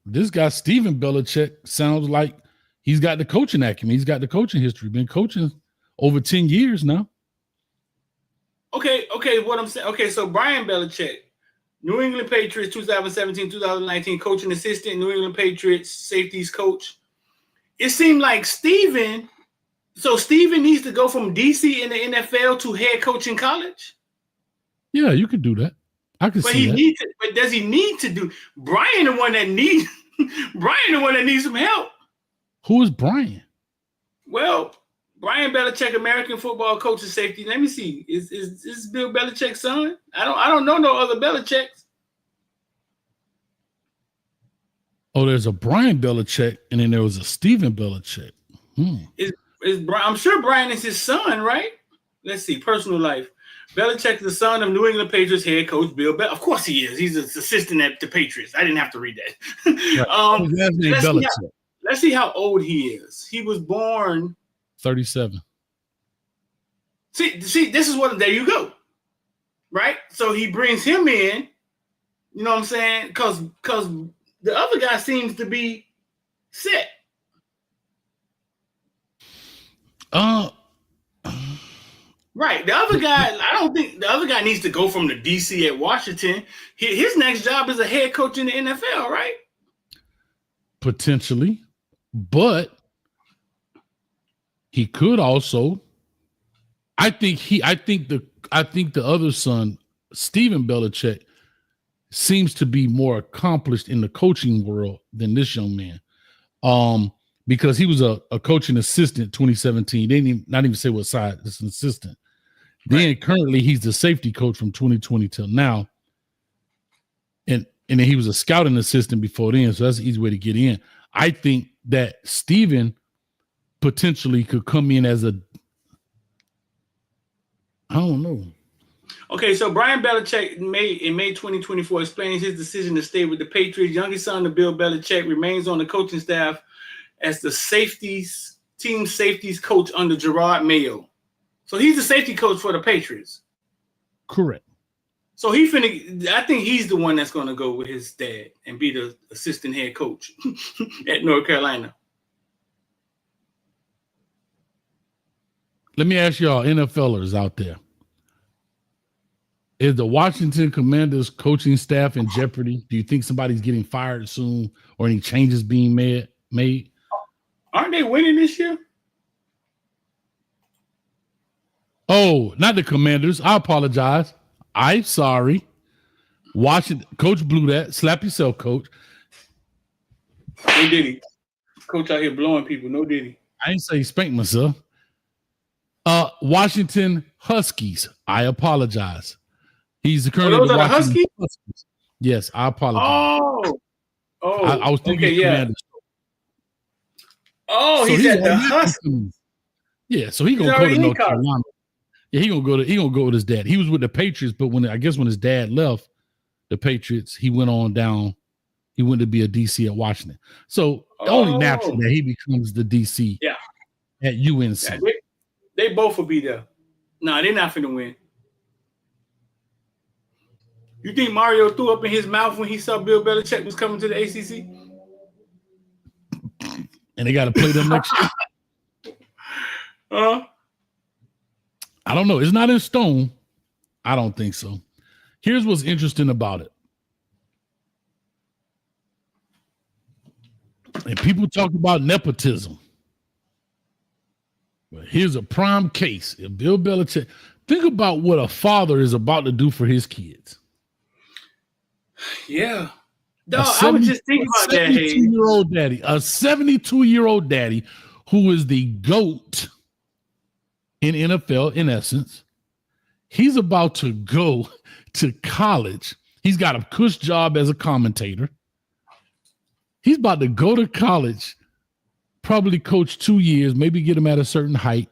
Belichick, sounds like he's got the coaching acumen. He's got the coaching history. Been coaching over 10 years now. Okay, what I'm saying. Okay, so Brian Belichick, New England Patriots 2017-2019 coaching assistant, New England Patriots safeties coach. It seemed like Stephen needs to go from DC in the NFL to head coach in college? Yeah, you could do that. I could see that. But does he need to do? Brian the one that needs some help. Who is Brian? Well, Brian Belichick, American football coach and safety. Let me see. Is this Bill Belichick's son? I don't know no other Belichicks. Oh, there's a Brian Belichick, and then there was a Stephen Belichick. I'm sure Brian is his son, right? Let's see. Personal life. Belichick is the son of New England Patriots head coach Bill Belichick. Of course he is. He's an assistant at the Patriots. I didn't have to read that. Let's see how old he is. He was born 37. See, this is there you go. Right? So he brings him in, you know what I'm saying? Because the other guy seems to be set. Right. The other guy, I don't think the other guy needs to go from the DC at Washington. His next job is a head coach in the NFL, right? Potentially. But he could also. I think the other son, Stephen Belichick, seems to be more accomplished in the coaching world than this young man. Because he was a coaching assistant 2017. They didn't not even say what side. It's an assistant. Then currently he's the safety coach from 2020 till now. And then he was a scouting assistant before then. So that's an easy way to get in. I think that Stephen potentially could come in as I don't know. Okay, so Brian Belichick in May 2024 explains his decision to stay with the Patriots. Youngest son of Bill Belichick remains on the coaching staff as the team safeties coach under Gerard Mayo. So he's the safety coach for the Patriots. Correct. So I think he's the one that's going to go with his dad and be the assistant head coach at North Carolina. Let me ask y'all, NFLers out there. Is the Washington Commanders coaching staff in jeopardy? Do you think somebody's getting fired soon or any changes being made? Aren't they winning this year? Oh, not the Commanders. I apologize. I'm sorry. Washington Coach blew that. Slap yourself, Coach. No diddy. Coach out here blowing people. No diddy. I didn't say spank myself. Washington Huskies. I apologize. He's the current. Those are the Huskies? Yes, I apologize. I was thinking Commanders. Oh, so he's at the Huskies. Yeah, so he's gonna go to North Carolina. Yeah, he gonna go with his dad. He was with the Patriots, but when his dad left, the Patriots. He went on down. He went to be a DC at Washington. So only natural that he becomes the DC at UNC. Yeah, they both will be there. No, they're not finna win. You think Mario threw up in his mouth when he saw Bill Belichick was coming to the ACC? And they got to play them next year? I don't know. It's not in stone. I don't think so. Here's what's interesting about it. And people talk about nepotism. But here's a prime case. If Bill Belichick, think about what a father is about to do for his kids. Yeah. Dog, I was just thinking about that. A 72-year-old daddy who is the GOAT in NFL, in essence. He's about to go to college. He's got a cush job as a commentator. He's about to go to college, probably coach 2 years, maybe get him at a certain height.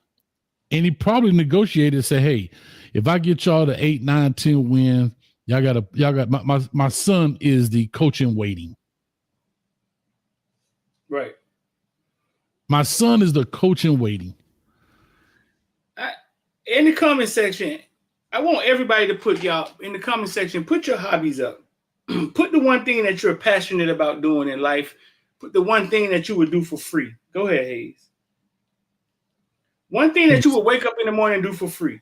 And he probably negotiated and say, hey, if I get y'all to 8, 9, 10 wins, y'all got my son is the coach in waiting. Right. My son is the coach in waiting. In the comment section, I want everybody to put y'all in the comment section, put your hobbies up. Put the one thing that you're passionate about doing in life. Put the one thing that you would do for free. Go ahead, Hayes. One thing that you would wake up in the morning and do for free.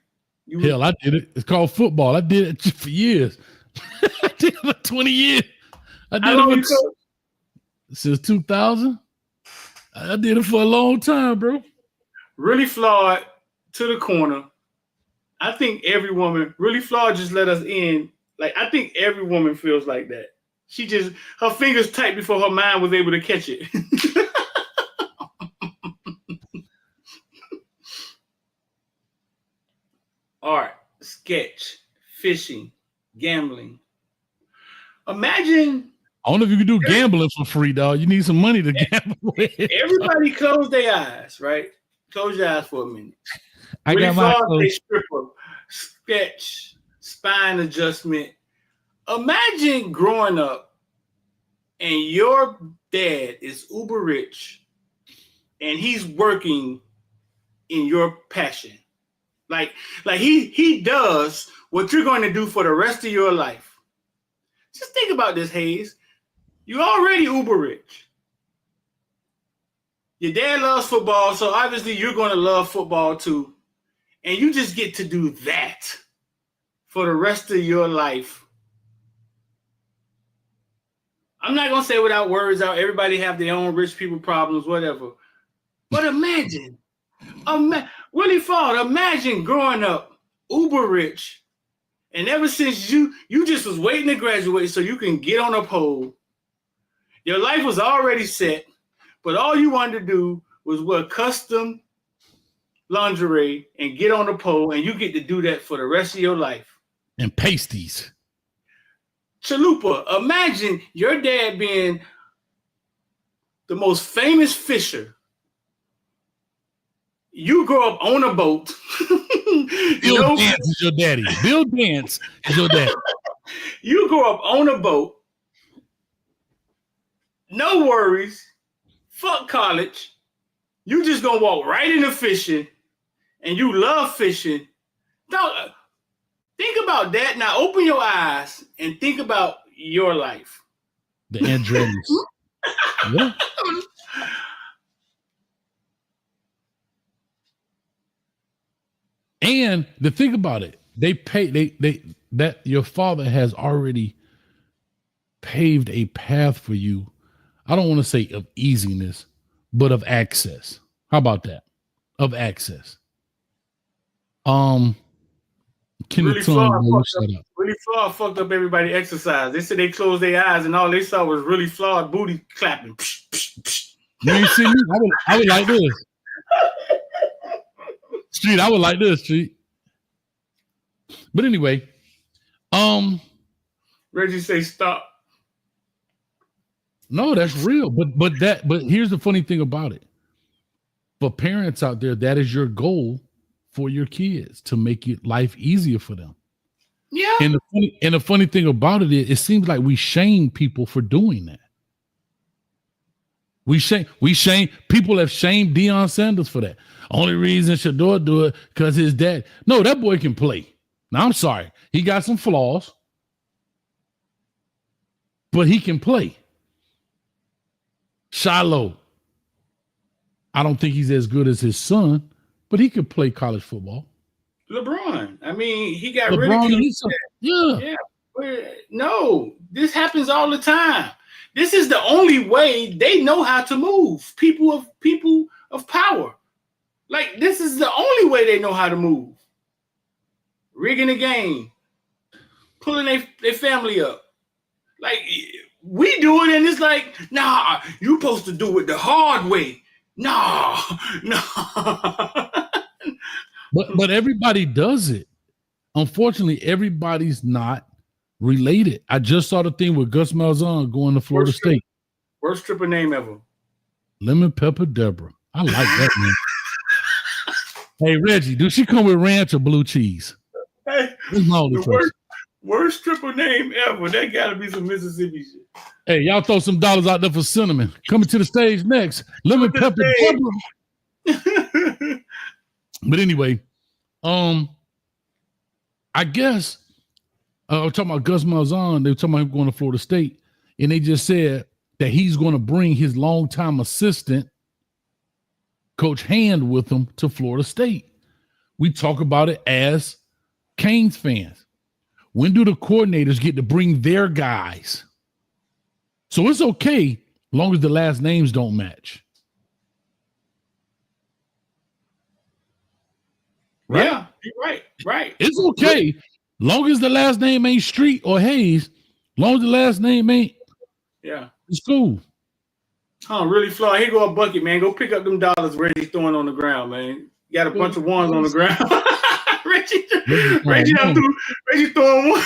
Hell, I did it. It's called football. I did it for years. I did it for 20 years. I did it for since 2000. I did it for a long time, bro. Really flawed to the corner. I think every woman, really flawed, just let us in. Like, I think every woman feels like that. She just, her fingers tight before her mind was able to catch it. Art, sketch, fishing, gambling. Imagine. I don't know if you can do gambling for free, dog. You need some money to gamble with. Everybody close their eyes, right? Close your eyes for a minute. I got my stripper, sketch, spine adjustment. Imagine growing up and your dad is uber rich and he's working in your passion. Like he does what you're going to do for the rest of your life. Just think about this, Hayes. You're already uber rich. Your dad loves football, so obviously you're going to love football too. And you just get to do that for the rest of your life. I'm not going to say without words out. Everybody have their own rich people problems, whatever. But imagine, really thought, imagine growing up uber rich. And ever since you just was waiting to graduate so you can get on a pole. Your life was already set, but all you wanted to do was wear custom lingerie and get on a pole, and you get to do that for the rest of your life. And pasties. Chalupa, imagine your dad being the most famous fisher. You grow up on a boat. Bill Dance is your daddy. Bill Dance is your daddy. You grow up on a boat. No worries. Fuck college. You just gonna walk right into fishing, and you love fishing. Don't think about that. Now open your eyes and think about your life. The Andretti's. Yeah. And the thing about it, that your father has already paved a path for you. I don't want to say of easiness, but of access. How about that? Of access. Really flawed fucked up everybody exercise. They said they closed their eyes and all they saw was really flawed booty clapping. You ain't see me? I would like this. Street, I would like this, Street. But anyway, Reggie say stop. No, that's real. But here's the funny thing about it. For parents out there, that is your goal for your kids, to make it life easier for them. Yeah. And the funny thing about it is, it seems like we shame people for doing that. We shame people have shamed Deion Sanders for that. Only reason Shador do it because his dad. No, that boy can play. Now I'm sorry, he got some flaws, but he can play. Shiloh, I don't think he's as good as his son, but he could play college football. LeBron. I mean, he got LeBron, ridiculed. Yeah. No, this happens all the time. This is the only way they know how to move. People of power. Like, this is the only way they know how to move. Rigging the game. Pulling their family up. Like, we do it, and it's like, nah, you supposed to do it the hard way. No. But everybody does it. Unfortunately, everybody's not related. I just saw the thing with Gus Malzahn going to Florida State. Worst stripper name ever. Lemon Pepper Deborah. I like that name. Hey, Reggie, does she come with ranch or blue cheese? Hey, worst stripper name ever. That gotta be some Mississippi shit. Hey, y'all throw some dollars out there for cinnamon. Coming to the stage next. Lemon Pepper Deborah. But anyway, I guess I'm talking about Gus Malzahn. They were talking about him going to Florida State, and they just said that he's going to bring his longtime assistant, Coach Hand, with him to Florida State. We talk about it as Canes fans. When do the coordinators get to bring their guys? So it's okay as long as the last names don't match. Right? Yeah, you're right. It's okay. Long as the last name ain't Street or Hayes, long as the last name ain't, it's cool. Oh, really, Flaw? Here go a bucket, man. Go pick up them dollars Reggie's throwing on the ground, man. You got a bunch of ones on the ground. Reggie throwing one.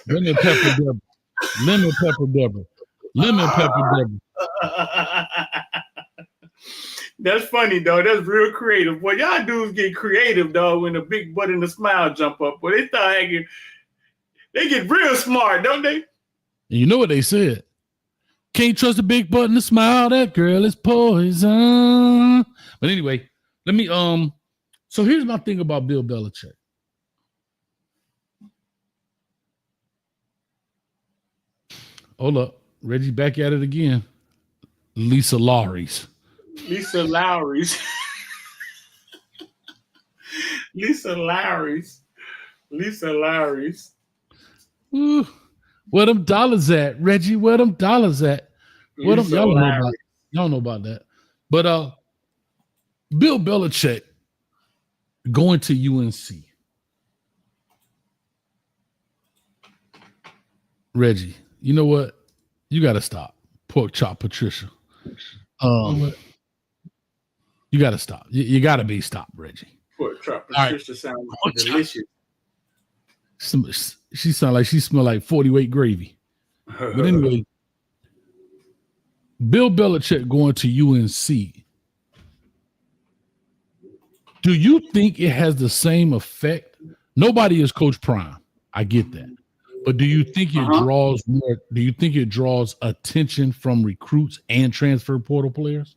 Lemon Pepper Deborah. Lemon Pepper Deborah. Lemon Pepper Deborah. That's funny, though. That's real creative. Boy, y'all dudes get creative, though, when the big butt and the smile jump up. Boy, they get real smart, don't they? And you know what they said? Can't trust a big butt and a smile. That girl is poison. But anyway, let me so here's my thing about Bill Belichick. Hold up. Reggie back at it again. Lisa Lawry's. Lisa Lowry's. Ooh, where them dollars at, Reggie? Where them dollars at? Where them, y'all don't know about that. But Bill Belichick going to UNC. Reggie, you know what? You got to stop. Pork chop Patricia. You got to stop. You got to be stopped, Reggie. Pork chop Patricia sounds delicious. She sound like she smell like 40 weight gravy. But anyway, Bill Belichick going to UNC. Do you think it has the same effect? Nobody is Coach Prime. I get that. But do you think it draws more? Do you think it draws attention from recruits and transfer portal players?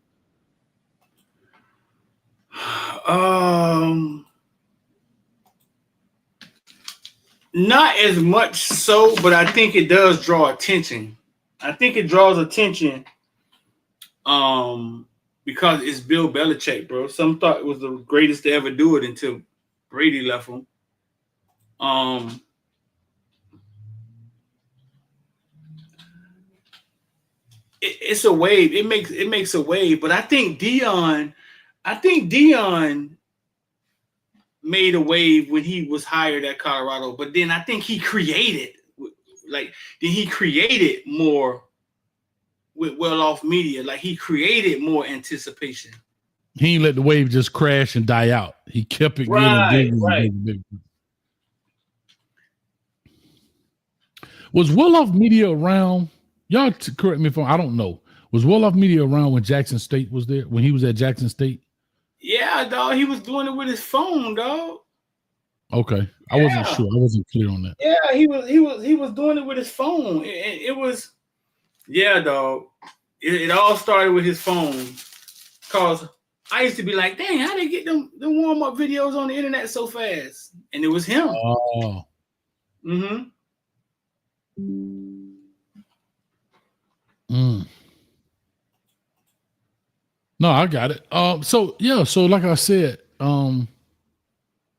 Not as much so, but I think it does draw attention. I think it draws attention because it's Bill Belichick, bro. Some thought it was the greatest to ever do it until Brady left him. It's a wave. It makes a wave, but I think Deion made a wave when he was hired at Colorado, but then I think he created more with well-off media. Like, he created more anticipation. He didn't let the wave just crash and die out. He kept it getting bigger. Was well-off media around? Y'all correct me if I don't know. Was well-off media around when Jackson State was there? When he was at Jackson State? Yeah, dog. He was doing it with his phone, dog. Okay, I wasn't sure. I wasn't clear on that. Yeah, he was doing it with his phone. It was, yeah, dog. It all started with his phone. Cause I used to be like, dang, how they get them warm up videos on the internet so fast? And it was him. Oh. Mm-hmm. No, I got it. So like I said,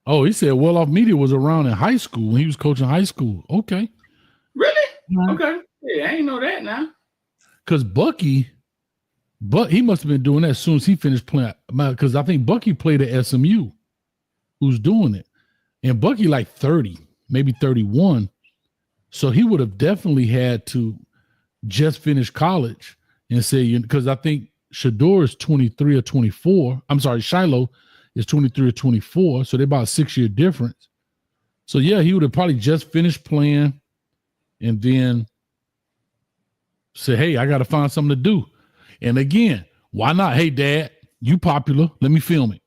he said Well Off Media was around in high school when he was coaching high school. Okay. Really? Right. Okay. Yeah, I ain't know that now. Because Bucky, he must have been doing that as soon as he finished playing. Because I think Bucky played at SMU, who's doing it. And Bucky like 30, maybe 31. So he would have definitely had to just finish college and say, because I think Shador is 23 or 24. I'm sorry, Shiloh is 23 or 24. So they're about a 6-year difference. So yeah, he would have probably just finished playing and then say, hey, I got to find something to do. And again, why not? Hey, Dad, you popular. Let me film it.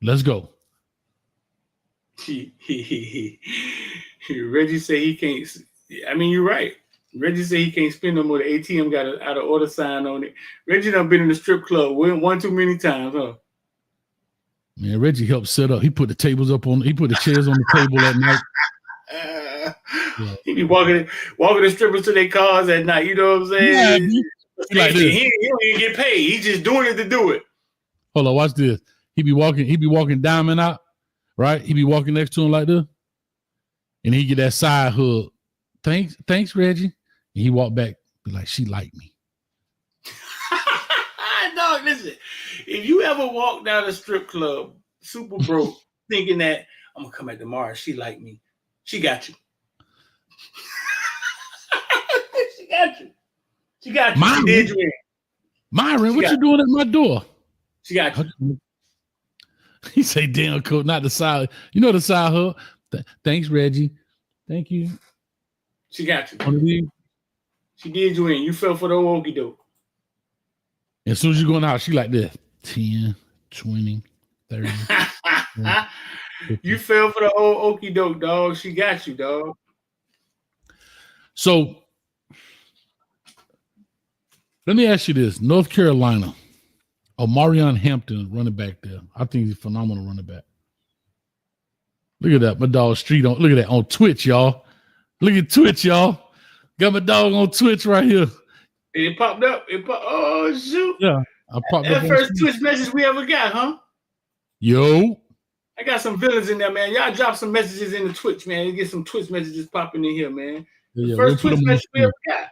Let's go. Reggie say he can't. I mean, you're right. Reggie say he can't spend no more. The ATM got an out of order sign on it. Reggie done been in the strip club one too many times, huh? Man, Reggie helped set up. He put the tables up on. He put the chairs on the table at night. He be walking the strippers to their cars at night. You know what I'm saying? Yeah, like this. He don't even get paid. He's just doing it to do it. Hold on, watch this. He be walking Diamond out, right? He be walking next to him like this, and he get that side hug. Thanks, Reggie. And he walked back, be like, she liked me. Dog, listen. If you ever walk down a strip club, super broke, thinking that I'm gonna come back tomorrow, she like me, she got you. She got you. She got you. Myron, she did you in. Myron, what you doing at my door? She got you. He say, damn, coach, not the side. You know the side hug. Thanks, Reggie. Thank you. She got you. She did you in. You fell for the okie doke. As soon as you're going out, she like this. 10, 20, 30. 40, you fell for the old okie doke, dog. She got you, dog. So let me ask you this. North Carolina, Omarion Hampton, running back there. I think he's a phenomenal running back. Look at that. My dog Street on. Look at that on Twitch, y'all. Look at Twitch, y'all. Got my dog on Twitch right here. It popped up. Oh, shoot. Yeah. I popped that up first Twitch message we ever got, huh? Yo. I got some villains in there, man. Y'all drop some messages in the Twitch, man. You get some Twitch messages popping in here, man. The first Twitch message we ever got.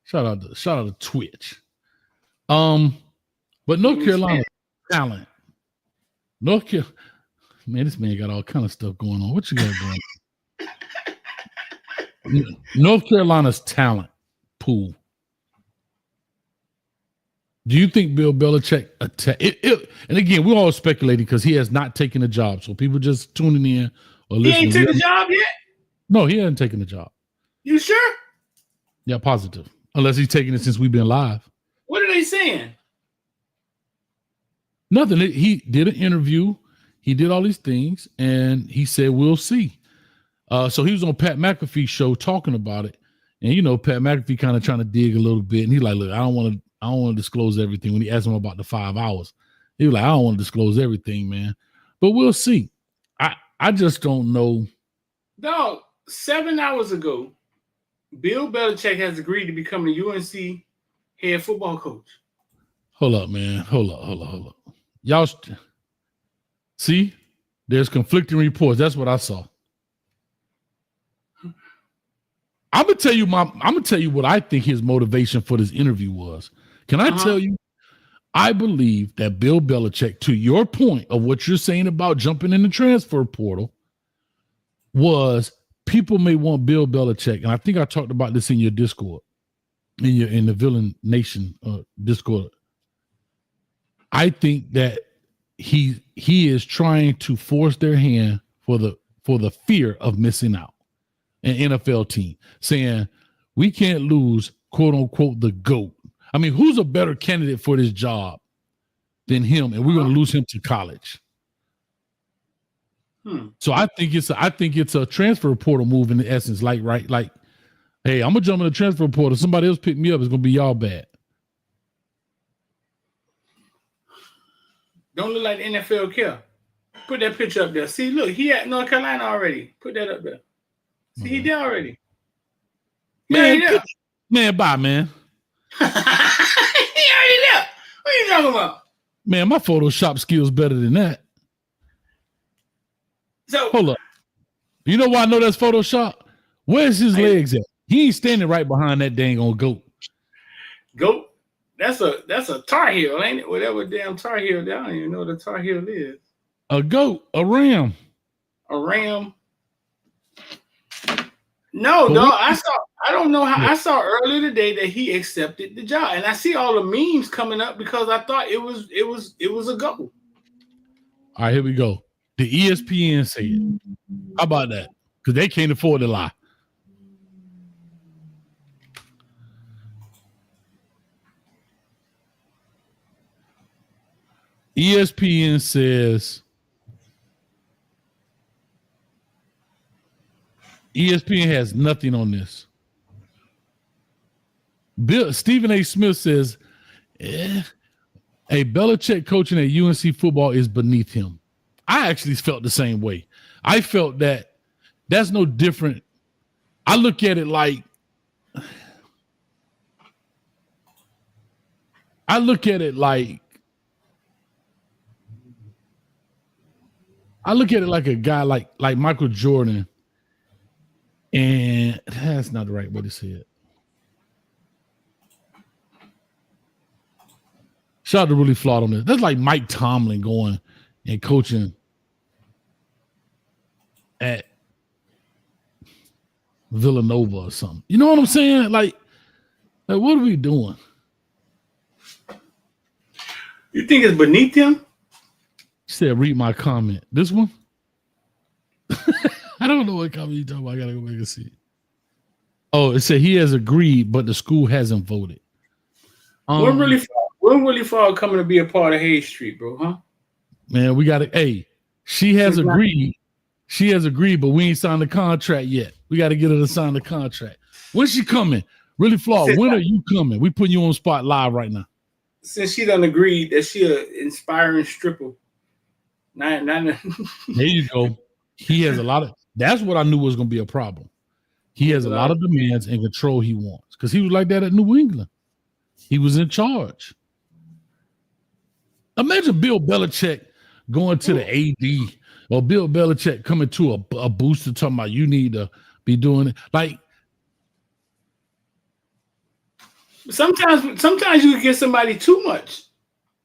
Shout out to Twitch. But North Carolina talent. North Carolina. Man, this man got all kind of stuff going on. What you got going on? North Carolina's talent pool. Do you think Bill Belichick and again, we're all speculating because he has not taken a job. So people just tuning in or listening. He ain't taken the job yet? No, he hasn't taken the job. You sure? Yeah, positive. Unless he's taking it since we've been live. What are they saying? Nothing. He did an interview. He did all these things, and he said, we'll see. So he was on Pat McAfee's show talking about it. And, Pat McAfee kind of trying to dig a little bit. And he's like, look, I don't want to disclose everything. When he asked him about the 5 hours, he was like, I don't want to disclose everything, man. But we'll see. I just don't know. Dog, 7 hours ago, Bill Belichick has agreed to become the UNC head football coach. Hold up, man. Hold up. Y'all see, there's conflicting reports. That's what I saw. I'm gonna tell you what I think his motivation for this interview was. Can I tell you? I believe that Bill Belichick, to your point of what you're saying about jumping in the transfer portal, was people may want Bill Belichick, and I think I talked about this in your Discord, in the Villain Nation Discord. I think that he is trying to force their hand for the fear of missing out. An NFL team saying we can't lose, quote unquote, the GOAT. I mean, who's a better candidate for this job than him? And we're going to lose him to college. So I think it's a transfer portal move in the essence. Like, hey, I'm gonna jump in the transfer portal. Somebody else pick me up. It's gonna be y'all bad. Don't look like the NFL care. Put that picture up there. See, look, he at North Carolina already. Put that up there. See, he there already. Man, there. Bye, man. He already there. What are you talking about? Man, my Photoshop skills better than that. So hold up. You know why I know that's Photoshop? Where's his legs at? He ain't standing right behind that dang old goat. Goat? That's a Tar Heel, ain't it? Whatever damn Tar Heel. I don't even know what a Tar Heel is. A goat, a ram. A ram. No, dog. I don't know how. I saw earlier today that he accepted the job, and I see all the memes coming up because I thought it was a goat. All right, here we go. The ESPN said it. How about that? Because they can't afford to lie. ESPN says ESPN has nothing on this. Stephen A. Smith says, a Belichick coaching at UNC football is beneath him. I actually felt the same way. I felt that that's no different. I look at it like a guy like Michael Jordan, and that's not the right way to say it. Shout out to Really Flawed on this. That's like Mike Tomlin going and coaching at Villanova or something. You know what I'm saying? Like what are we doing? You think it's beneath him? He said, read my comment. This one? I don't know what comment you talking about. I gotta go back and see. Oh, it said he has agreed, but the school hasn't voted. When Really Flawed coming to be a part of Hayes Street, bro? Huh? Man, we got to. Hey, she has agreed. She has agreed, but we ain't signed the contract yet. We got to get her to sign the contract. When's she coming? Really Flawed. When are you coming? We putting you on spot live right now. Since she done agreed that she an inspiring stripper. There you go. He has a lot of. That's what I knew was going to be a problem. He has a lot of demands and control he wants because he was like that at New England. He was in charge. Imagine Bill Belichick going to the AD or Bill Belichick coming to a booster talking about you need to be doing it. Like sometimes you can give somebody too much,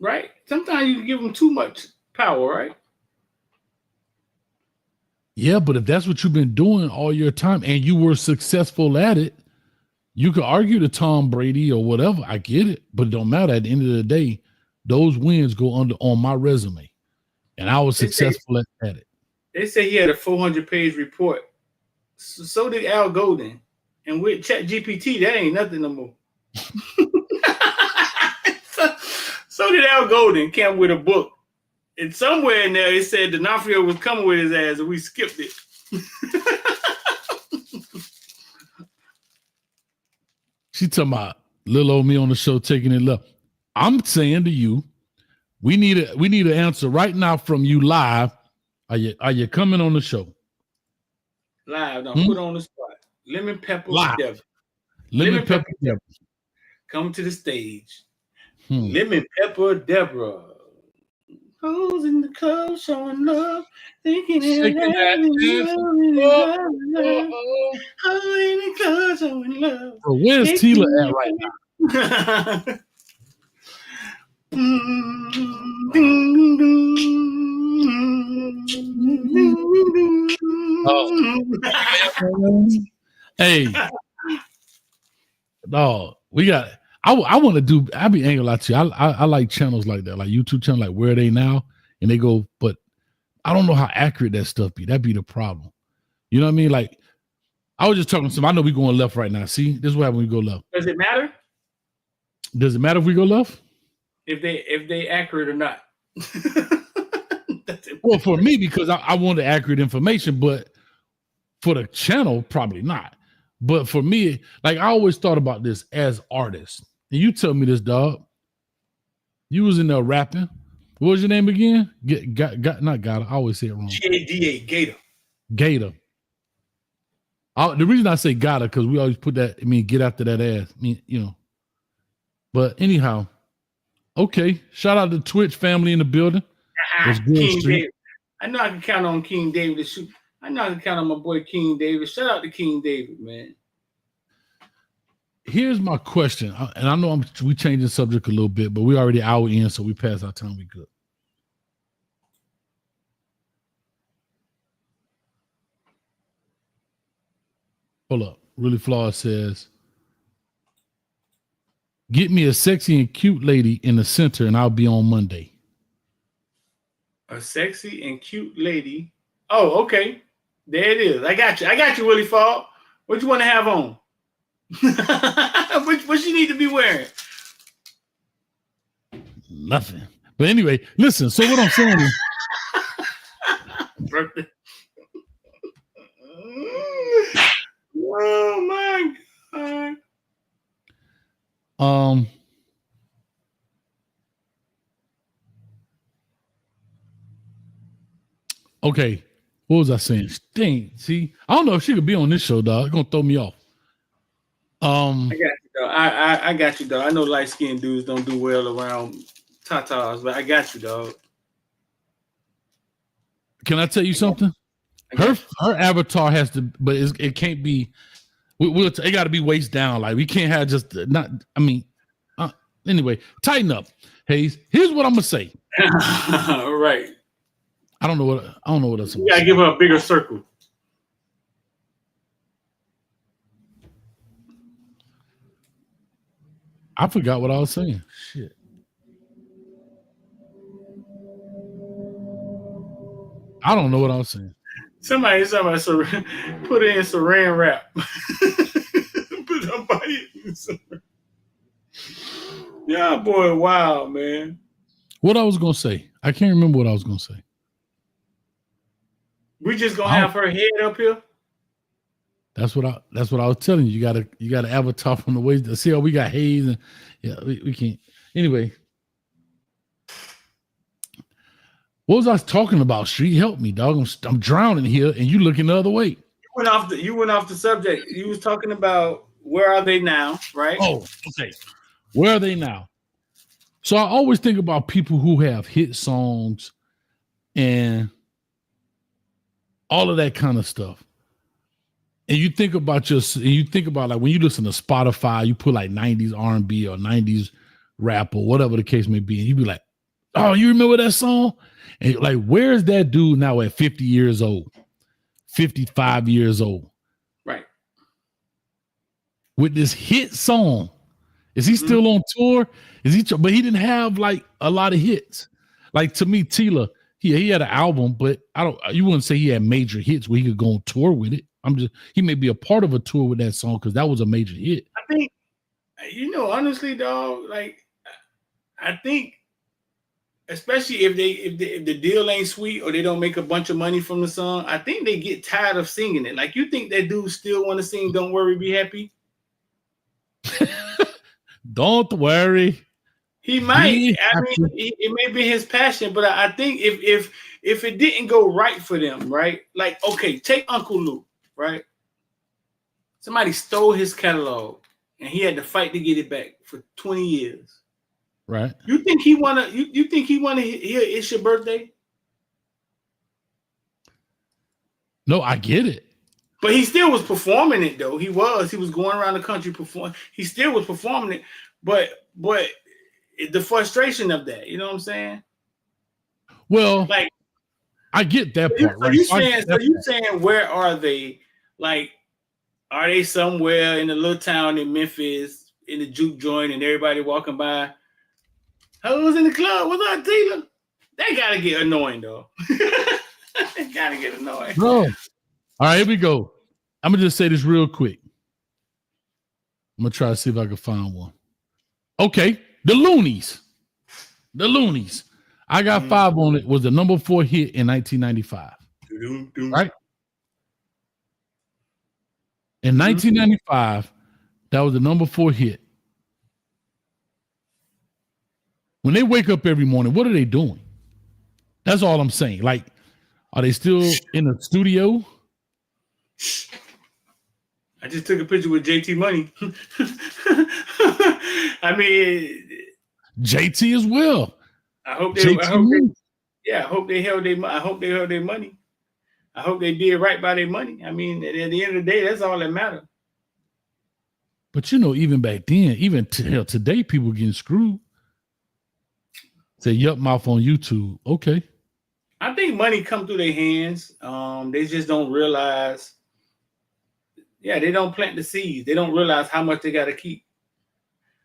right? Sometimes you can give them too much power, right? Yeah, but if that's what you've been doing all your time and you were successful at it, you could argue to Tom Brady or whatever. I get it, but it don't matter. At the end of the day, those wins go on my resume, and I was successful at it. They say he had a 400-page report. So did Al Golden, and with ChatGPT, that ain't nothing no more. so did Al Golden. Came with a book, and somewhere in there it said D'Onofrio was coming with his ass, and we skipped it. She talking about little old me on the show taking it left. I'm saying to you, we need an answer right now from you live. Are you coming on the show? Live, don't put on the spot. Lemon Pepper Devil. Lemon Pepper Devil. Come to the stage. Lemon Pepper Deborah. Who's in the club showing love? Thinking in the club showing love. Bro, where's Tila at right now? Hey, dog, we got. I want to do. I be angry at you. I like channels like that, like YouTube channel, like Where Are They Now, and they go, but I don't know how accurate that stuff be. That'd be the problem. You know what I mean? Like I was just talking to somebody. I know we going left right now. See, this is what happens when we go left. Does it matter? Does it matter if we go left? If they accurate or not? Does it Well, for me, because I wanted accurate information, but for the channel, probably not. But for me, like I always thought about this as artists. And you tell me this, dog. You was in there rapping. What was your name again? Not Gator. I always say it wrong. G-A-D-A, Gator. Gator. The reason I say Gator, because we always put that, get after that ass. But anyhow, okay. Shout out to Twitch family in the building. King David. I know I can count on King David to shoot. I know I can count on my boy King David. Shout out to King David, man. Here's my question, and I know we changing the subject a little bit, but we already hour in, so we passed our time. We good. Hold up. Really Flawed says, get me a sexy and cute lady in the center, and I'll be on Monday. A sexy and cute lady. Oh, okay. There it is. I got you, Willie Fall. What you want to have on? what you need to be wearing? Nothing. But anyway, listen. So what I'm saying is, oh my God. Okay. What was I saying? Sting. See, I don't know if she could be on this show, dog. It's gonna throw me off. I got you, dog. I got you, dog. I know light-skinned dudes don't do well around tatas, but I got you, dog. Can I tell you something? Her avatar has to, but it can't be. It got to be waist down. Like we can't have just not. Anyway, tighten up, Hayes. Here's what I'm gonna say. All right. I don't know what else. You gotta give her a bigger circle. I forgot what I was saying. Shit. I don't know what I was saying. Somebody put it in saran wrap. Put somebody in saran. Yeah, boy, wow, man. What I was gonna say, I can't remember what I was gonna say. We just gonna have her head up here. That's what I was telling you. You gotta avatar from the waist. See how we got Hayes and we can't. Anyway, what was I talking about? Street, help me, dog. I'm drowning here, and you looking the other way. You went off the subject. You was talking about where are they now, right? Oh, okay. Where are they now? So I always think about people who have hit songs and all of that kind of stuff. And you think about like when you listen to Spotify, you put like 90s R&B or 90s rap or whatever the case may be, and you be like, oh, you remember that song? And you're like, where's that dude now at 50 years old, 55 years old? Right. With this hit song. Is he still on tour? But he didn't have like a lot of hits. Like to me, Tila, he had an album, but you wouldn't say he had major hits where he could go on tour with it. He may be a part of a tour with that song because that was a major hit. I think, honestly, dog, like I think, especially if the deal ain't sweet or they don't make a bunch of money from the song, I think they get tired of singing it. Like, you think that dude still want to sing "Don't Worry, Be Happy"? Don't worry. He might. It may be his passion, but I think if it didn't go right for them, right? Like, okay, take Uncle Luke, right? Somebody stole his catalog, and he had to fight to get it back for 20 years. Right. You think he wanna? You think he wanna hear "It's Your Birthday"? No, I get it. But he still was performing it, though. He was going around the country performing. He still was performing it, but the frustration of that, you know what I'm saying? Well, like, I get that part. Right? You saying where are they? Like, are they somewhere in a little town in Memphis in the juke joint and everybody walking by? I was in the club. What's up, Tila? That gotta get annoying, though. It gotta get annoying. Bro. All right, here we go. I'm gonna just say this real quick. I'm gonna try to see if I can find one. Okay, the Loonies. I Got Five on it was the number 4 hit in 1995. Right? In 1995, that was the number 4 hit. When they wake up every morning, what are they doing? That's all I'm saying. Like, are they still in the studio? I just took a picture with JT Money. I mean, JT as well. I hope they held their money. I hope they did right by their money. I mean, at the end of the day, that's all that matters. But even back then, even today, people getting screwed. Say yup mouth on YouTube. Okay. I think money come through their hands. They just don't realize. Yeah, they don't plant the seeds. They don't realize how much they got to keep.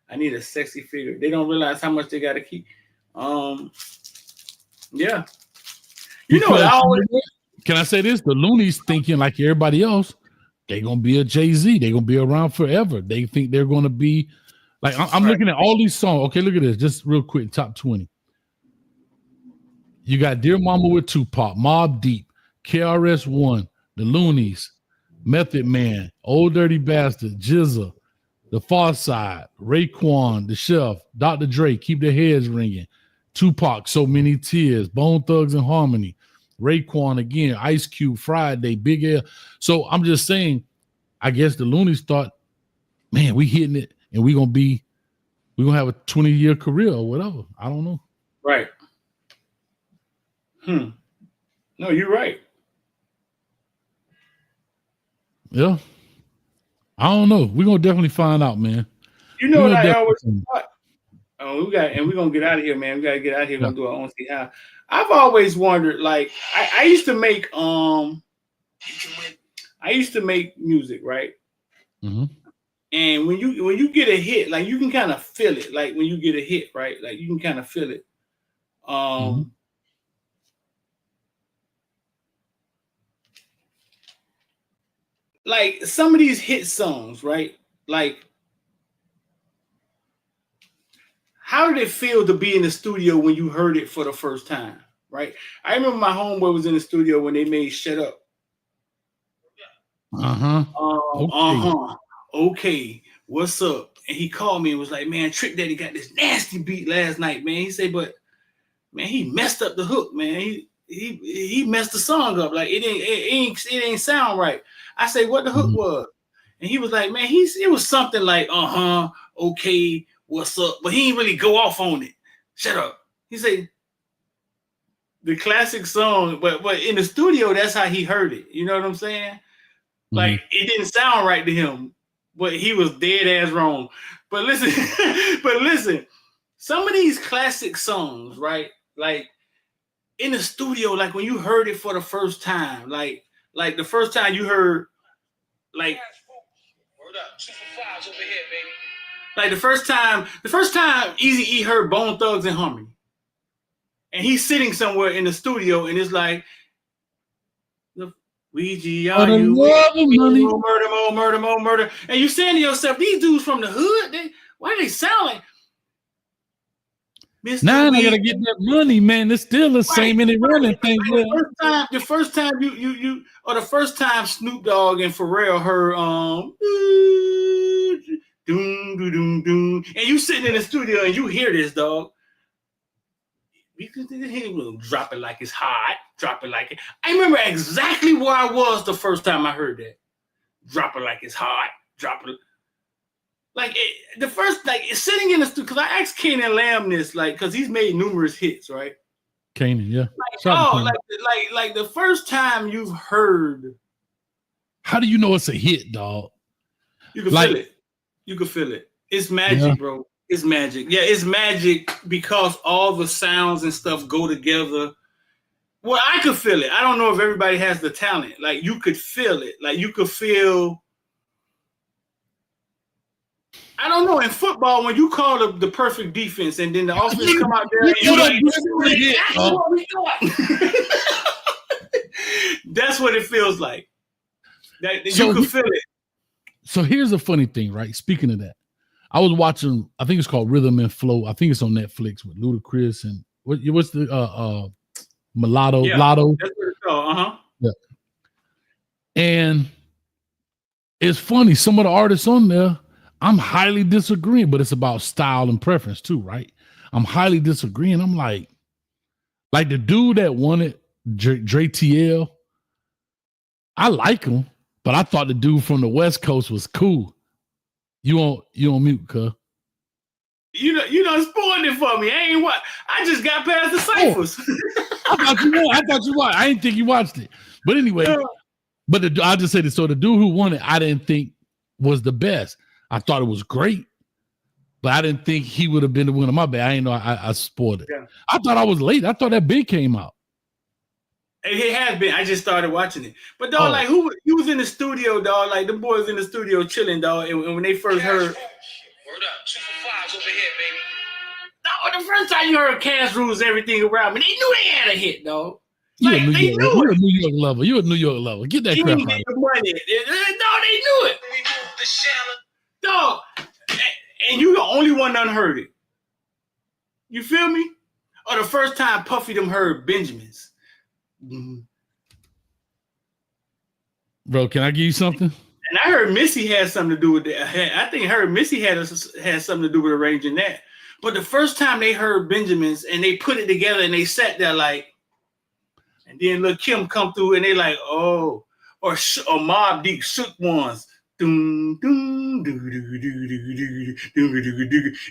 I need a sexy figure. They don't realize how much they got to keep. Yeah. Can I say this? The Loonies thinking like everybody else, they're going to be a Jay-Z. They're going to be around forever. They think they're going to be like, I'm looking at all these songs. Okay, look at this. Just real quick, top 20. You got Dear Mama with Tupac, Mobb Deep, KRS-One, The Loonies, Method Man, Old Dirty Bastard, Jizza, The Far Side, Raekwon, The Chef, Dr. Dre, Keep Their Heads Ringing, Tupac, So Many Tears, Bone Thugs and Harmony, Raekwon again, Ice Cube, Friday, Big L. So I'm just saying, I guess the Loonies thought, man, we hitting it and we're going to have a 20-year career or whatever. I don't know. Right. No, you're right. Yeah. I don't know. We're going to definitely find out, man. You know what I always thought? We're going to get out of here, man. We got to get out of here. We're going to do our own see how. I've always wondered, like, I used to make music, right? Mm-hmm. And when you get a hit, like, you can kind of feel it. Like, when you get a hit, right? Like, you can kind of feel it. Like, some of these hit songs, right? Like, how did it feel to be in the studio when you heard it for the first time, right? I remember my homeboy was in the studio when they made Shut Up. Okay, what's up? And he called me and was like, man, Trick Daddy got this nasty beat last night, man. He said, but, man, he messed up the hook, man. He messed the song up. Like, it ain't sound right. I say, what the hook was? And he was like, man, it was something like, okay, what's up? But he didn't really go off on it. Shut up. He said, the classic song, but in the studio, that's how he heard it. You know what I'm saying? Like, it didn't sound right to him, but he was dead ass wrong. But listen, some of these classic songs, right? Like, in the studio, like when you heard it for the first time, like the first time you heard, like, like the first time Eazy-E heard Bone Thugs and Harmony, and he's sitting somewhere in the studio, and it's like, Ouija, are you murder, and you saying to yourself, these dudes from the hood, why do they sound like? Now I gotta get that money, man. It's still the same in the running thing. The first time you or the first time Snoop Dogg and Pharrell heard doom doom doom doom, and you sitting in the studio and you hear this, dog. He will drop it like it's hot, drop it like it. I remember exactly where I was the first time I heard that. Drop it like it's hot, drop it. Like the first, like sitting in the studio, because I asked Kanan Lamb this, like, because he's made numerous hits, right? Kanan, yeah. Like the first time you've heard. How do you know it's a hit, dog? You can feel it. You can feel it. It's magic, bro. It's magic. Yeah, it's magic because all the sounds and stuff go together. Well, I could feel it. I don't know if everybody has the talent. Like, you could feel it. Like, you could feel. I don't know. In football, when you call the perfect defense and then the offense come out there and you're like, that's what we thought. That's what it feels like. You can feel it. So here's a funny thing, right? Speaking of that, I was watching, I think it's called Rhythm and Flow. I think it's on Netflix with Ludacris and What's the mulatto? Yeah, Lotto. that's what it's called. Yeah. And it's funny, some of the artists on there, I'm highly disagreeing, but it's about style and preference too, right? I'm highly disagreeing. I'm like the dude that won it, Dre TL, I like him, but I thought the dude from the West Coast was cool. You on mute, cuz. You done spoiled it for me. I just got past the ciphers. I thought you watched. I didn't think you watched it. But anyway, I'll just say this. So the dude who won it, I didn't think was the best. I thought it was great, but I didn't think he would have been the winner. My bad. I didn't know I spoiled it. Yeah. I thought I was late. I thought that big came out. It has been. I just started watching it. But dog, like who was in the studio, dog? Like the boys in the studio chilling, dog. And when they first heard, word up, 2 for 5 over here, baby. Dog, the first time you heard Cash Rules Everything Around Me, they knew they had a hit, dog. Like, You're a New York lover. You're a New York lover. Get that crap out of here. No, they knew it. Dog, and you the only one that heard it. You feel me? Or the first time Puffy them heard Benjamins. Mm-hmm. Bro, can I give you something? And I heard Missy had something to do with that. I think Missy had something to do with arranging that. But the first time they heard Benjamins and they put it together and they sat there like, and then Lil' Kim come through and they like, oh, or Mobb Deep, Shook Ones. And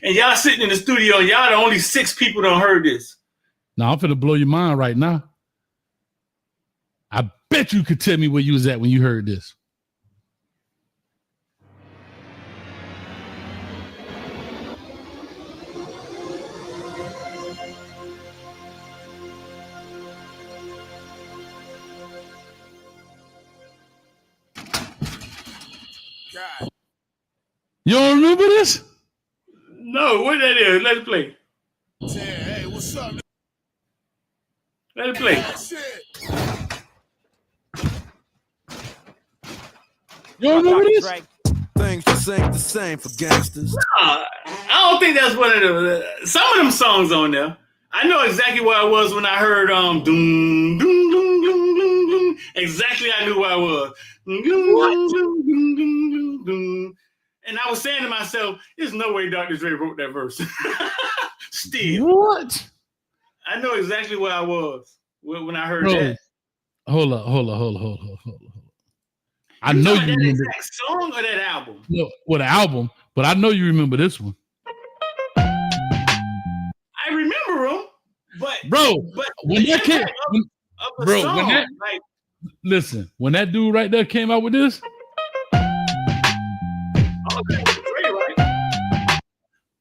y'all sitting in the studio and y'all the only 6 people that heard this. Now I'm finna blow your mind right now. I bet you could tell me where you was at when you heard this. God. You don't remember this? No, what that is? Let it play. Hey, what's up? Let it play. You don't remember this? Things just ain't the same for gangsters. Nah, I don't think that's one of them. Some of them songs on there. I know exactly where I was when I heard doom doom doom doom doom doom. Exactly, I knew where I was. Doom doom doom doom doom doom. And I was saying to myself, "There's no way Dr. Dre wrote that verse." Still, what? I know exactly where I was when I heard that. Hold up. I know you remember that exact song or that album. No, well, the album, but I know you remember this one. I remember them, but when that came, listen, when that dude right there came out with this.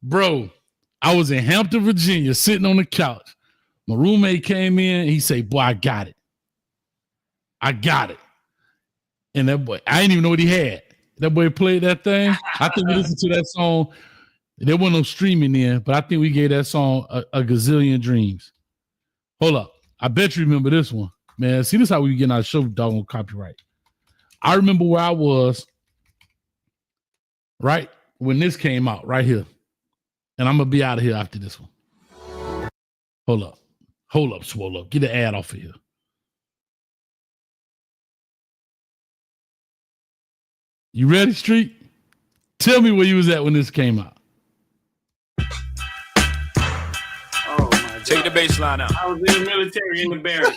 Bro, I was in Hampton, Virginia, sitting on the couch. My roommate came in and he said, "Boy, I got it. And that boy, I didn't even know what he had. That boy played that thing. I think we listened to that song. There wasn't no streaming then, but I think we gave that song a gazillion dreams. Hold up. I bet you remember this one. Man, see, this is how we get our show doggone copyright. I remember where I was, right, when this came out, right here. And I'm going to be out of here after this one. Hold up, swole up. Get the ad off of here. You ready, Street? Tell me where you was at when this came out. Oh, my God. Take the bass line out. I was in the military in the barracks.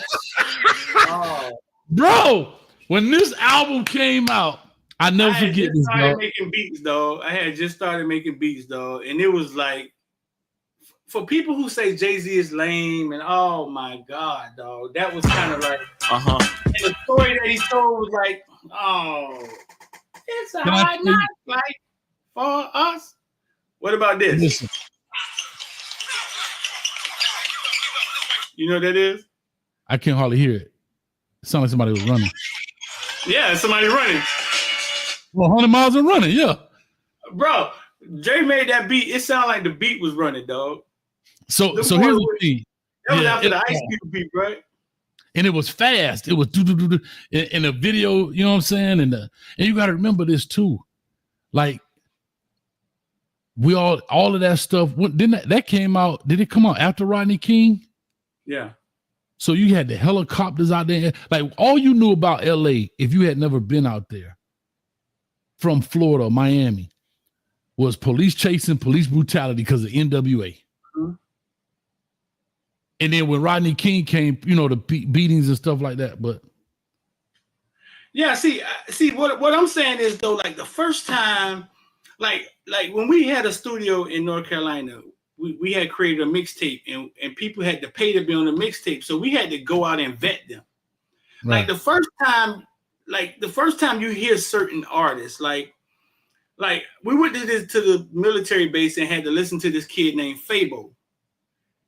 Bro, when this album came out, I never forget this, dog. I had just started making beats, dog. And it was like, for people who say Jay-Z is lame and oh my God, dog, that was kind of like, And the story that he told was like, oh, it's a hard night like for us. What about this? Listen. You know what that is? I can't hardly hear it. It sounds like somebody was running. Yeah, somebody running. Well, 100 miles and running, yeah. Bro, Jay made that beat. It sounded like the beat was running, dog. So here's the thing. That was after the Ice Cube beat, right? And it was fast. It was do. In the video, you know what I'm saying? And you got to remember this too. Like, all of that stuff. Didn't that came out? Did it come out after Rodney King? Yeah. So you had the helicopters out there. Like all you knew about LA, if you had never been out there from Florida, Miami, was police chasing, police brutality because of NWA. Mm-hmm. And then when Rodney King came, the beatings and stuff like that. But yeah, see what I'm saying is though, like the first time, like when we had a studio in North Carolina, we had created a mixtape and people had to pay to be on the mixtape. So we had to go out and vet them. Right. Like the first time you hear certain artists, like we went to the military base and had to listen to this kid named Fabo.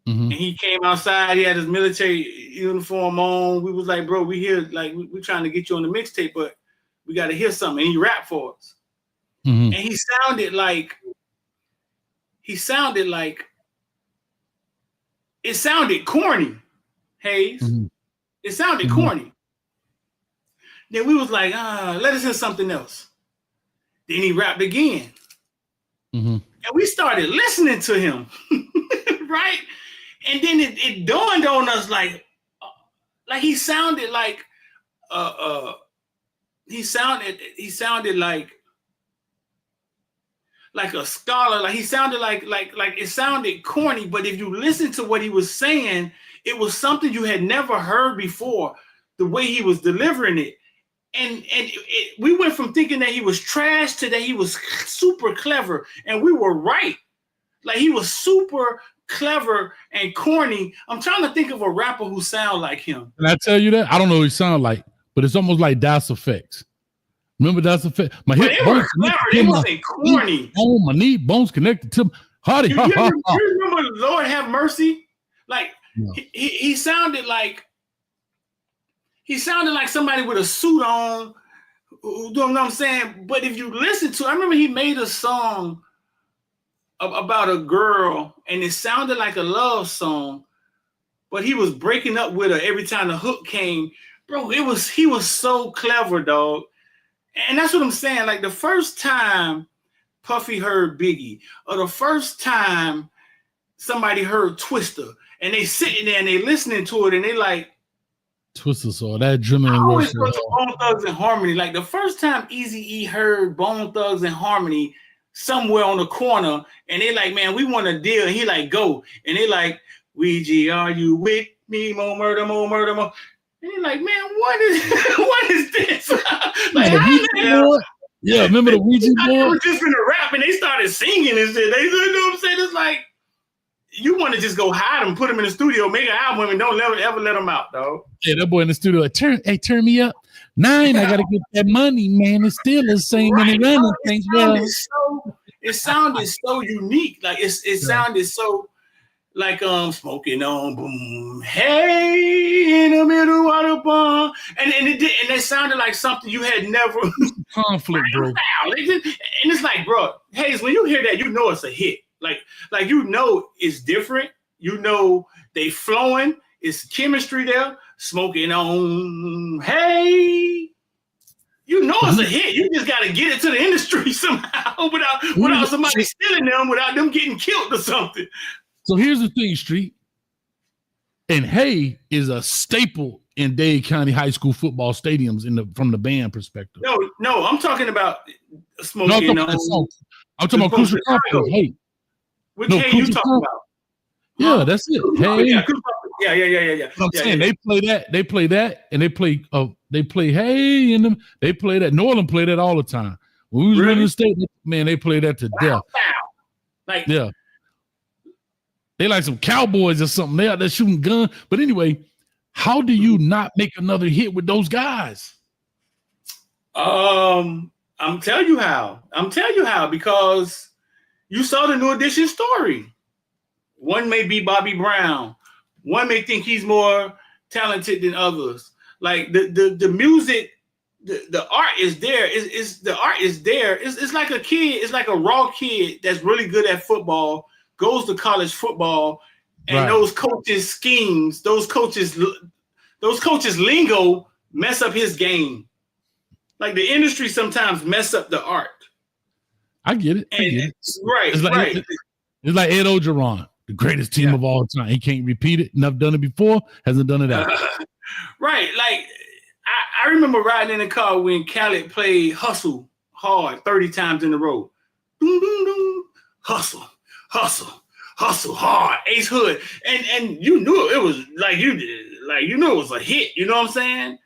Mm-hmm. And he came outside, he had his military uniform on. We was like, bro, we here, like we're trying to get you on the mixtape, but we got to hear something. And he rapped for us. Mm-hmm. And he sounded like it sounded corny, Hayes. Mm-hmm. It sounded mm-hmm. corny. Then we was like, let us hear something else. Then he rapped again. Mm-hmm. And we started listening to him, right? And then it dawned on us like he sounded like he sounded like a scholar, like he sounded like it sounded corny, but if you listen to what he was saying, it was something you had never heard before, the way he was delivering it. And we went from thinking that he was trash to that he was super clever, and we were right. Like he was super clever and corny. I'm trying to think of a rapper who sound like him. Can I tell you that? I don't know who he sound like, but it's almost like Das Effects. Remember Das Effects? My hip bones clever. They wasn't corny. My knee bones connected to Hardy. You remember Lord Have Mercy? Like no. he sounded like somebody with a suit on. You know what I'm saying? But if you listen to, I remember he made a song about a girl, and it sounded like a love song, but he was breaking up with her every time the hook came. Bro, he was so clever, dog. And that's what I'm saying. Like the first time Puffy heard Biggie, or the first time somebody heard Twista, and they sitting there and they listening to it, and they like, Twista saw that German. I always go to Bone Thugs and Harmony. Like the first time Eazy-E heard Bone Thugs and Harmony somewhere on the corner, and they like, man, we want a deal. And he like, go. And they like, Ouija, are you with me? More murder, more murder, more. And he like, man, what is this? Like, yeah, remember the Ouija board? They were just in the rap, and they started singing and shit. They, you know what I'm saying? It's like, you want to just go hide them, put them in the studio, make an album, and don't ever let them out, dog. Yeah, that boy in the studio, like, turn me up. 9, I gotta get that money, man. It's still the same money running things. It sounded so unique. Like it sounded so like smoking on boom, hey, in the middle of the bar. And it sounded like something you had never conflict, bro. And it's like, bro, Hayes, when you hear that, you know it's a hit. Like you know it's different. You know they flowing. It's chemistry there. Smoking on, hey, you know it's a hit. You just got to get it to the industry somehow without somebody stealing them, without them getting killed or something. So here's the thing, Street. And Hey is a staple in Dade County high school football stadiums from the band perspective. No, I'm talking about smoking on. I'm talking about Crucial Confidence. Hey. Which Hey you talking about? Yeah, that's it. Hey. Yeah. I'm saying they play that, and they play Hey in them. They play that. New Orleans play that all the time. When we was running the state, man, they play that to death. Like, yeah. They like some cowboys or something. They out there shooting guns. But anyway, how do you not make another hit with those guys? I'm telling you how. Because you saw the New Edition story. One may be Bobby Brown. One may think he's more talented than others. Like the music, the art is there. The art is there. It's like a kid. It's like a raw kid that's really good at football, goes to college football, and those coaches' schemes, those coaches' lingo mess up his game. Like the industry sometimes mess up the art. I get it. Right, It's like, right. It's like Ed Ogeron, the greatest team of all time. He can't repeat it. Never done it before. Hasn't done it after. Right. Like I remember riding in the car when Khaled played Hustle hard 30 times in a row. Boom, boom, boom. Hustle hard. Ace Hood. And you knew it was like you knew it was a hit. You know what I'm saying?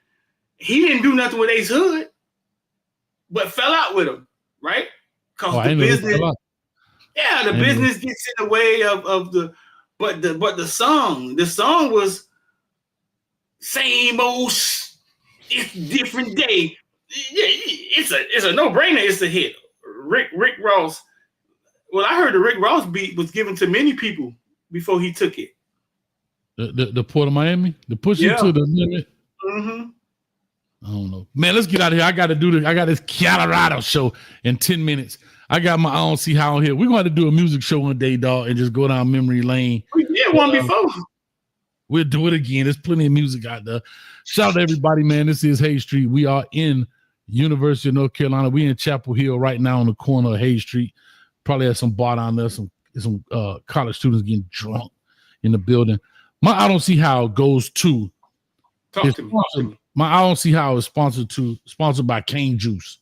He didn't do nothing with Ace Hood, but fell out with him, right? Because the business. Yeah, the business gets in the way of the song was same old it's different day. It's a no-brainer, it's a hit. Rick Ross. Well, I heard the Rick Ross beat was given to many people before he took it. The Port of Miami, the push it to the limit. Mm-hmm. I don't know. Man, let's get out of here. I got to do this. I got this Colorado show in 10 minutes. I got my I don't see how on here. We're going to do a music show one day, dog, and just go down memory lane. We did one before. We'll do it again. There's plenty of music out there. Shout out to everybody, man. This is Hay Street. We are in University of North Carolina. We in Chapel Hill right now on the corner of Hay Street. Probably have some bar down there, some college students getting drunk in the building. My I don't see how it goes to. Talk to me. My I don't see how it's sponsored by Cane Juice.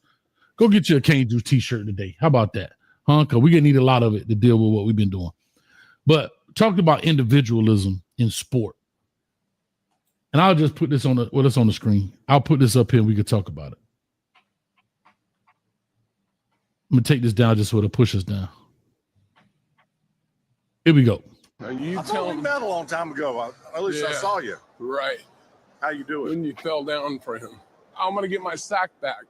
Go get you a Cane Juice t-shirt today. How about that? Huh? Because we're going to need a lot of it to deal with what we've been doing. But talking about individualism in sport. And I'll just put this on the screen. I'll put this up here and we can talk about it. I'm going to take this down just so it'll push us down. Here we go. Now you told me that a long time ago. At least I saw you. Right. How you doing? When you fell down for him. I'm going to get my sack back.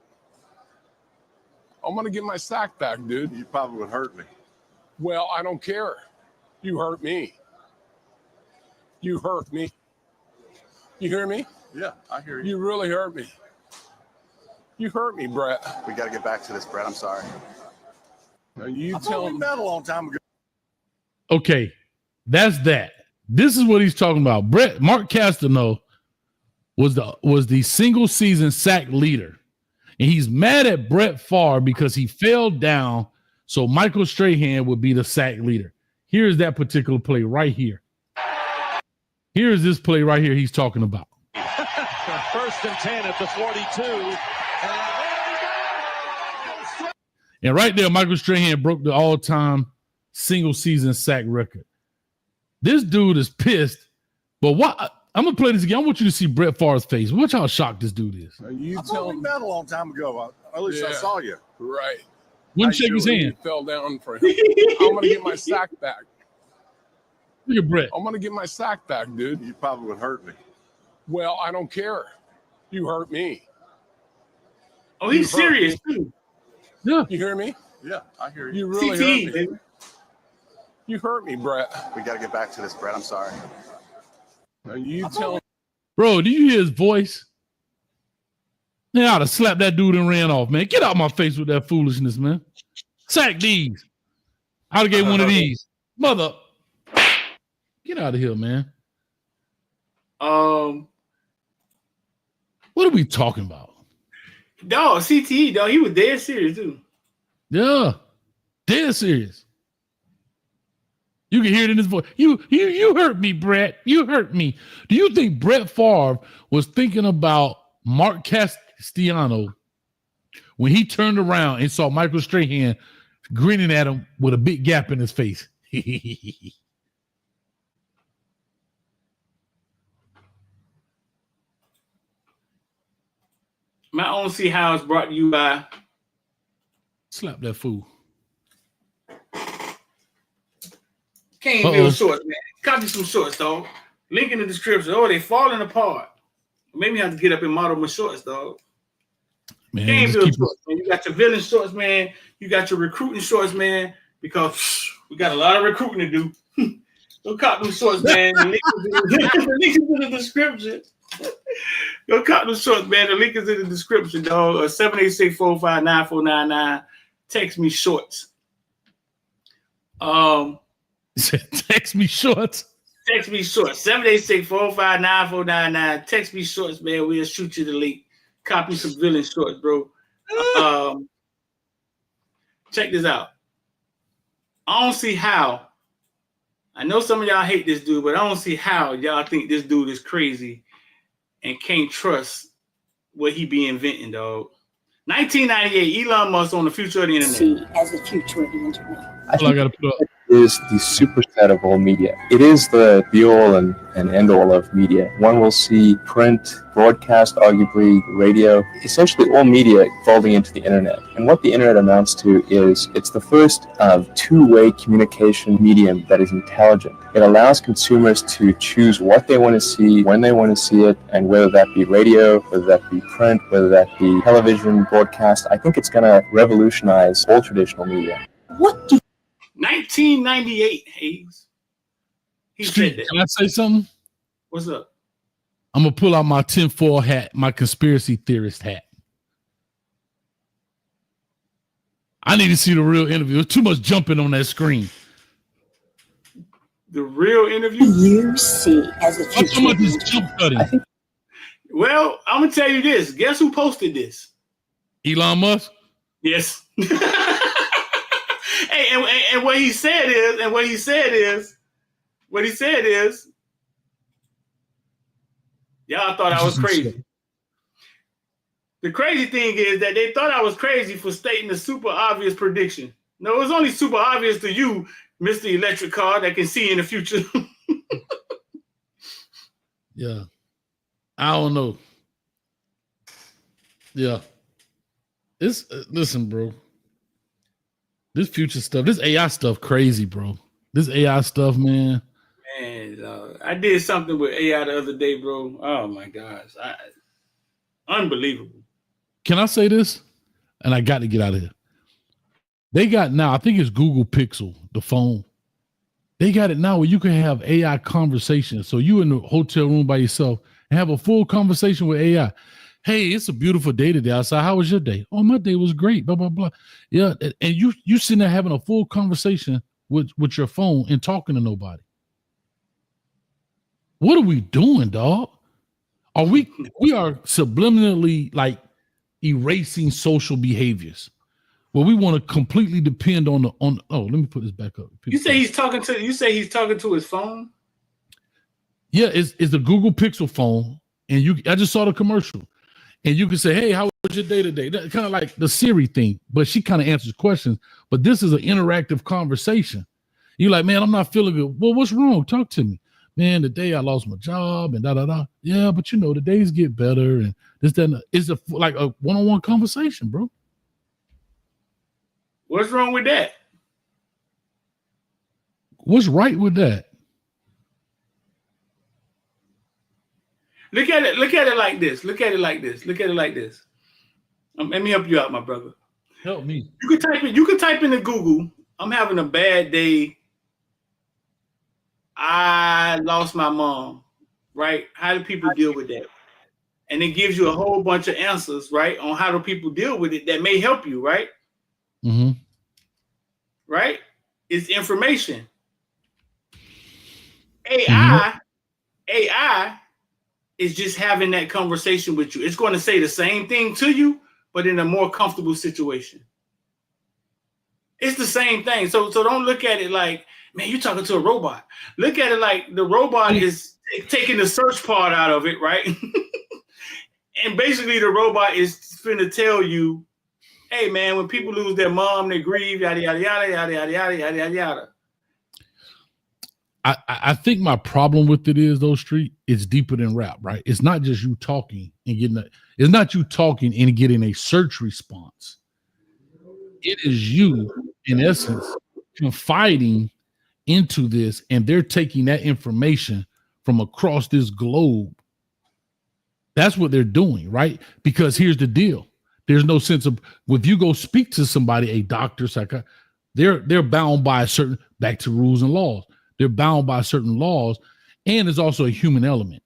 I'm going to get my sack back, dude. You probably would hurt me. Well, I don't care. You hurt me. You hurt me. You hear me? Yeah, I hear you. You really hurt me. You hurt me, Brett. We got to get back to this, Brett. I'm sorry. Now you told me that a long time ago. Okay, that's that. This is what he's talking about. Mark Castano was the single season sack leader. And he's mad at Brett Favre because he fell down so Michael Strahan would be the sack leader. Here's that particular play right here. Here's this play right here he's talking about. First and 10 at the 42. And right there, Michael Strahan broke the all-time single season sack record. This dude is pissed. But what? I'm going to play this again. I want you to see Brett Favre's face. Watch how shocked this dude is. You told me that a long time ago. At least I saw you. Right. Wouldn't shake his hand. You fell down for him. I'm going to get my sack back. Look at Brett. I'm going to get my sack back, dude. You probably would hurt me. Well, I don't care. You hurt me. Oh, he's serious, too. Yeah. You hear me? Yeah, I hear you. You really hurt me. Baby. You hurt me, Brett. We got to get back to this, Brett. I'm sorry. Now you tell me. Bro, do you hear his voice? Man, I ought to slap that dude and ran off, man. Get out my face with that foolishness, man. Sack these. I'd have gave one of these. Mother. Get out of here, man. What are we talking about? Dog, CTE, dog, he was dead serious, too. Yeah. Dead serious. You can hear it in his voice. You hurt me, Brett. You hurt me. Do you think Brett Favre was thinking about Mark Castellano when he turned around and saw Michael Strahan grinning at him with a big gap in his face? My own see how it's brought to you by Slap that fool. Caneville shorts, man. Copy some shorts, dog. Link in the description. Oh, they falling apart. Maybe I have to get up and model my shorts, dog. Man, Caneville shorts, man. You got your villain shorts, man. You got your recruiting shorts, man. Because we got a lot of recruiting to do. Go cop them shorts, man. The link is in the description. Go cop them shorts, man. The link is in the description, dog. 786-459-9499. Text me shorts. Text me shorts. Text me shorts. 786-459-9499. Text me shorts, man. We'll shoot you the link. Copy some villain shorts, bro. check this out. I don't see how. I know some of y'all hate this dude, but I don't see how y'all think this dude is crazy and can't trust what he be inventing, dog. 1998, Elon Musk on the future of the internet. See as the future of the internet. I gotta put up. Is the superset of all media. It is the be-all and end-all of media. One will see print, broadcast, arguably radio, essentially all media folding into the internet. And what the internet amounts to is it's the first two-way communication medium that is intelligent. It allows consumers to choose what they want to see, when they want to see it, and whether that be radio, whether that be print, whether that be television, broadcast. I think it's going to revolutionize all traditional media. What do 1998, Hayes. He said that. Can I say something? What's up? I'm gonna pull out my tinfoil hat, my conspiracy theorist hat. I need to see the real interview. There's too much jumping on that screen. The real interview? you see as the I'm future? talking about this jump cutting. Well, I'm gonna tell you this. Guess who posted this? Elon Musk. Yes. Hey, and what he said is, y'all thought I was crazy. The crazy thing is that they thought I was crazy for stating a super obvious prediction. No, it was only super obvious to you, Mr. Electric Car, that can see in the future. Yeah. I don't know. Yeah. It's listen, bro. This future stuff, this AI stuff, crazy, bro. This AI stuff, man. Man, I did something with AI the other day, bro. Oh my gosh, unbelievable. Can I say this? And I got to get out of here. They got now, I think it's Google Pixel, the phone. They got it now where you can have AI conversations. So you in the hotel room by yourself and have a full conversation with AI. Hey, it's a beautiful day today outside. How was your day? Oh, my day was great. Blah, blah, blah. Yeah. And you sitting there having a full conversation with your phone and talking to nobody. What are we doing, dog? We are subliminally like erasing social behaviors. Well, we want to completely depend on let me put this back up. You say he's talking to his phone? Yeah, it's the Google Pixel phone. And I just saw the commercial. And you can say, hey, how was your day today? That's kind of like the Siri thing, but she kind of answers questions. But this is an interactive conversation. You're like, man, I'm not feeling good. Well, what's wrong? Talk to me. Man, today I lost my job and da-da-da. Yeah, but the days get better and this, that, and that. It's like a one-on-one conversation, bro. What's wrong with that? What's right with that? Look at it like this. Let me help you out, my brother. Help me. You can type into Google, I'm having a bad day. I lost my mom, right? How do people deal with that? And it gives you a whole bunch of answers, right? On how do people deal with it that may help you, right? Mm-hmm. Right? It's information. AI is just having that conversation with you. It's going to say the same thing to you, but in a more comfortable situation. It's the same thing. So don't look at it like, man, you're talking to a robot. Look at it like the robot is taking the search part out of it, right? And basically the robot is finna tell you, hey man, when people lose their mom, they grieve, yada, yada, yada, yada, yada, yada, yada, yada, yada. I think my problem with it is, though, Street, it's deeper than rap, right? It's not just you talking and getting a search response. It is you, in essence, confiding into this, and they're taking that information from across this globe. That's what they're doing, right? Because here's the deal. There's no sense of, if you go speak to somebody, a doctor, psychiatrist, they're bound by back to rules and laws. They're bound by certain laws, and there's also a human element.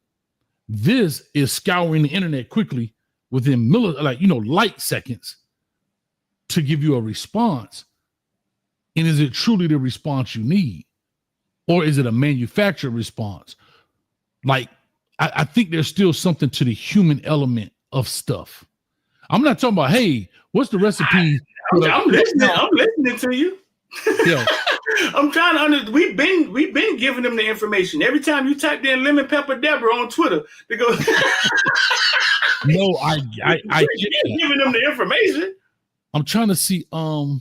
This is scouring the internet quickly within light seconds to give you a response. And is it truly the response you need? Or is it a manufactured response? Like, I think there's still something to the human element of stuff. I'm not talking about, hey, what's the recipe I'm listening. I'm listening to you. Yeah. I'm trying to we've been giving them the information. Every time you type in Lemon Pepper Deborah on Twitter, they go No, I get that. giving them the information. I'm trying to see. I'm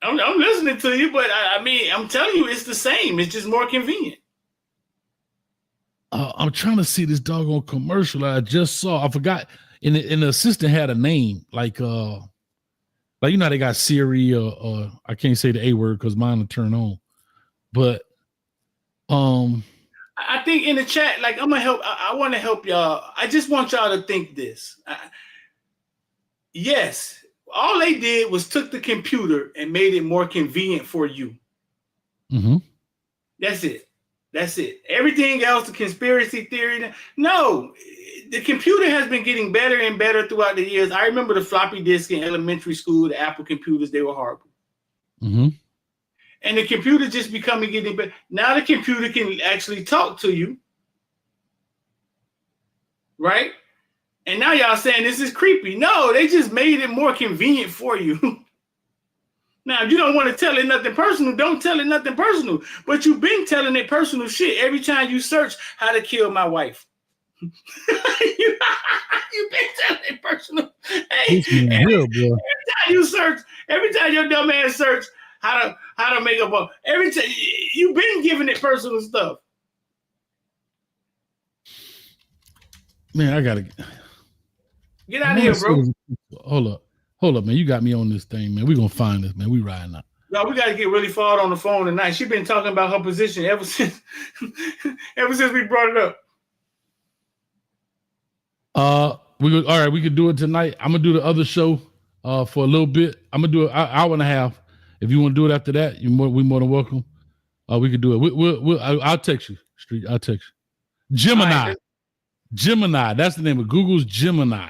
listening to you, but I mean, I'm telling you, it's the same. It's just more convenient. I'm trying to see this doggone commercial I just saw. I forgot. And the assistant had a name like you know how they got Siri or I can't say the A word because mine will turn on. But I think in the chat, like I'm gonna help. I want to help y'all. I just want y'all to think this. Yes, all they did was took the computer and made it more convenient for you. Mm-hmm. That's it. That's it. Everything else, the conspiracy theory. No, the computer has been getting better and better throughout the years. I remember the floppy disk in elementary school, the Apple computers, they were horrible. Mm-hmm. And the computer just getting better. Now the computer can actually talk to you. Right? And now y'all saying this is creepy. No, they just made it more convenient for you. Now, if you don't want to tell it nothing personal, don't tell it nothing personal. But you've been telling it personal shit every time you search how to kill my wife. You've been telling it personal. Hey, every time you search, every time your dumb ass search how to make a ball, every time you've been giving it personal stuff. Man, I gotta get out of here, bro. Hold up, man. You got me on this thing, man. We're gonna find this, man. We riding out. No, we gotta get really far on the phone tonight. She's been talking about her position ever since we brought it up. All right, we could do it tonight. I'm gonna do the other show for a little bit. I'm gonna do an hour and a half. If you want to do it after that, we more than welcome. We could do it. I'll text you. Street. I'll text you. Gemini. Right, Gemini. That's the name of Google's Gemini.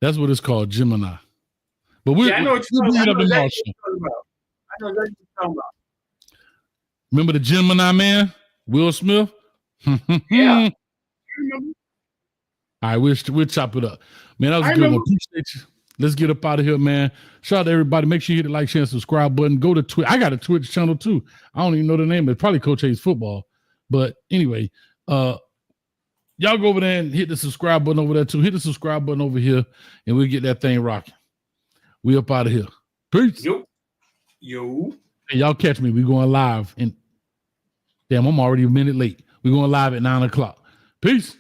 That's what it's called, Gemini. But I know what you're talking about. I know what you're talking about. Remember the Gemini man, Will Smith? Yeah. All right, we'll chop it up. Man, that was a good one. Appreciate you. Let's get up out of here, man. Shout out to everybody. Make sure you hit the like, share, and subscribe button. Go to Twitch. I got a Twitch channel too. I don't even know the name. It's probably Coach Hayes Football. But anyway, y'all go over there and hit the subscribe button over there too. Hit the subscribe button over here, and we'll get that thing rocking. We up out of here. Peace. Yo. Hey, y'all catch me. We going live. And damn, I'm already a minute late. We're going live at 9:00. Peace.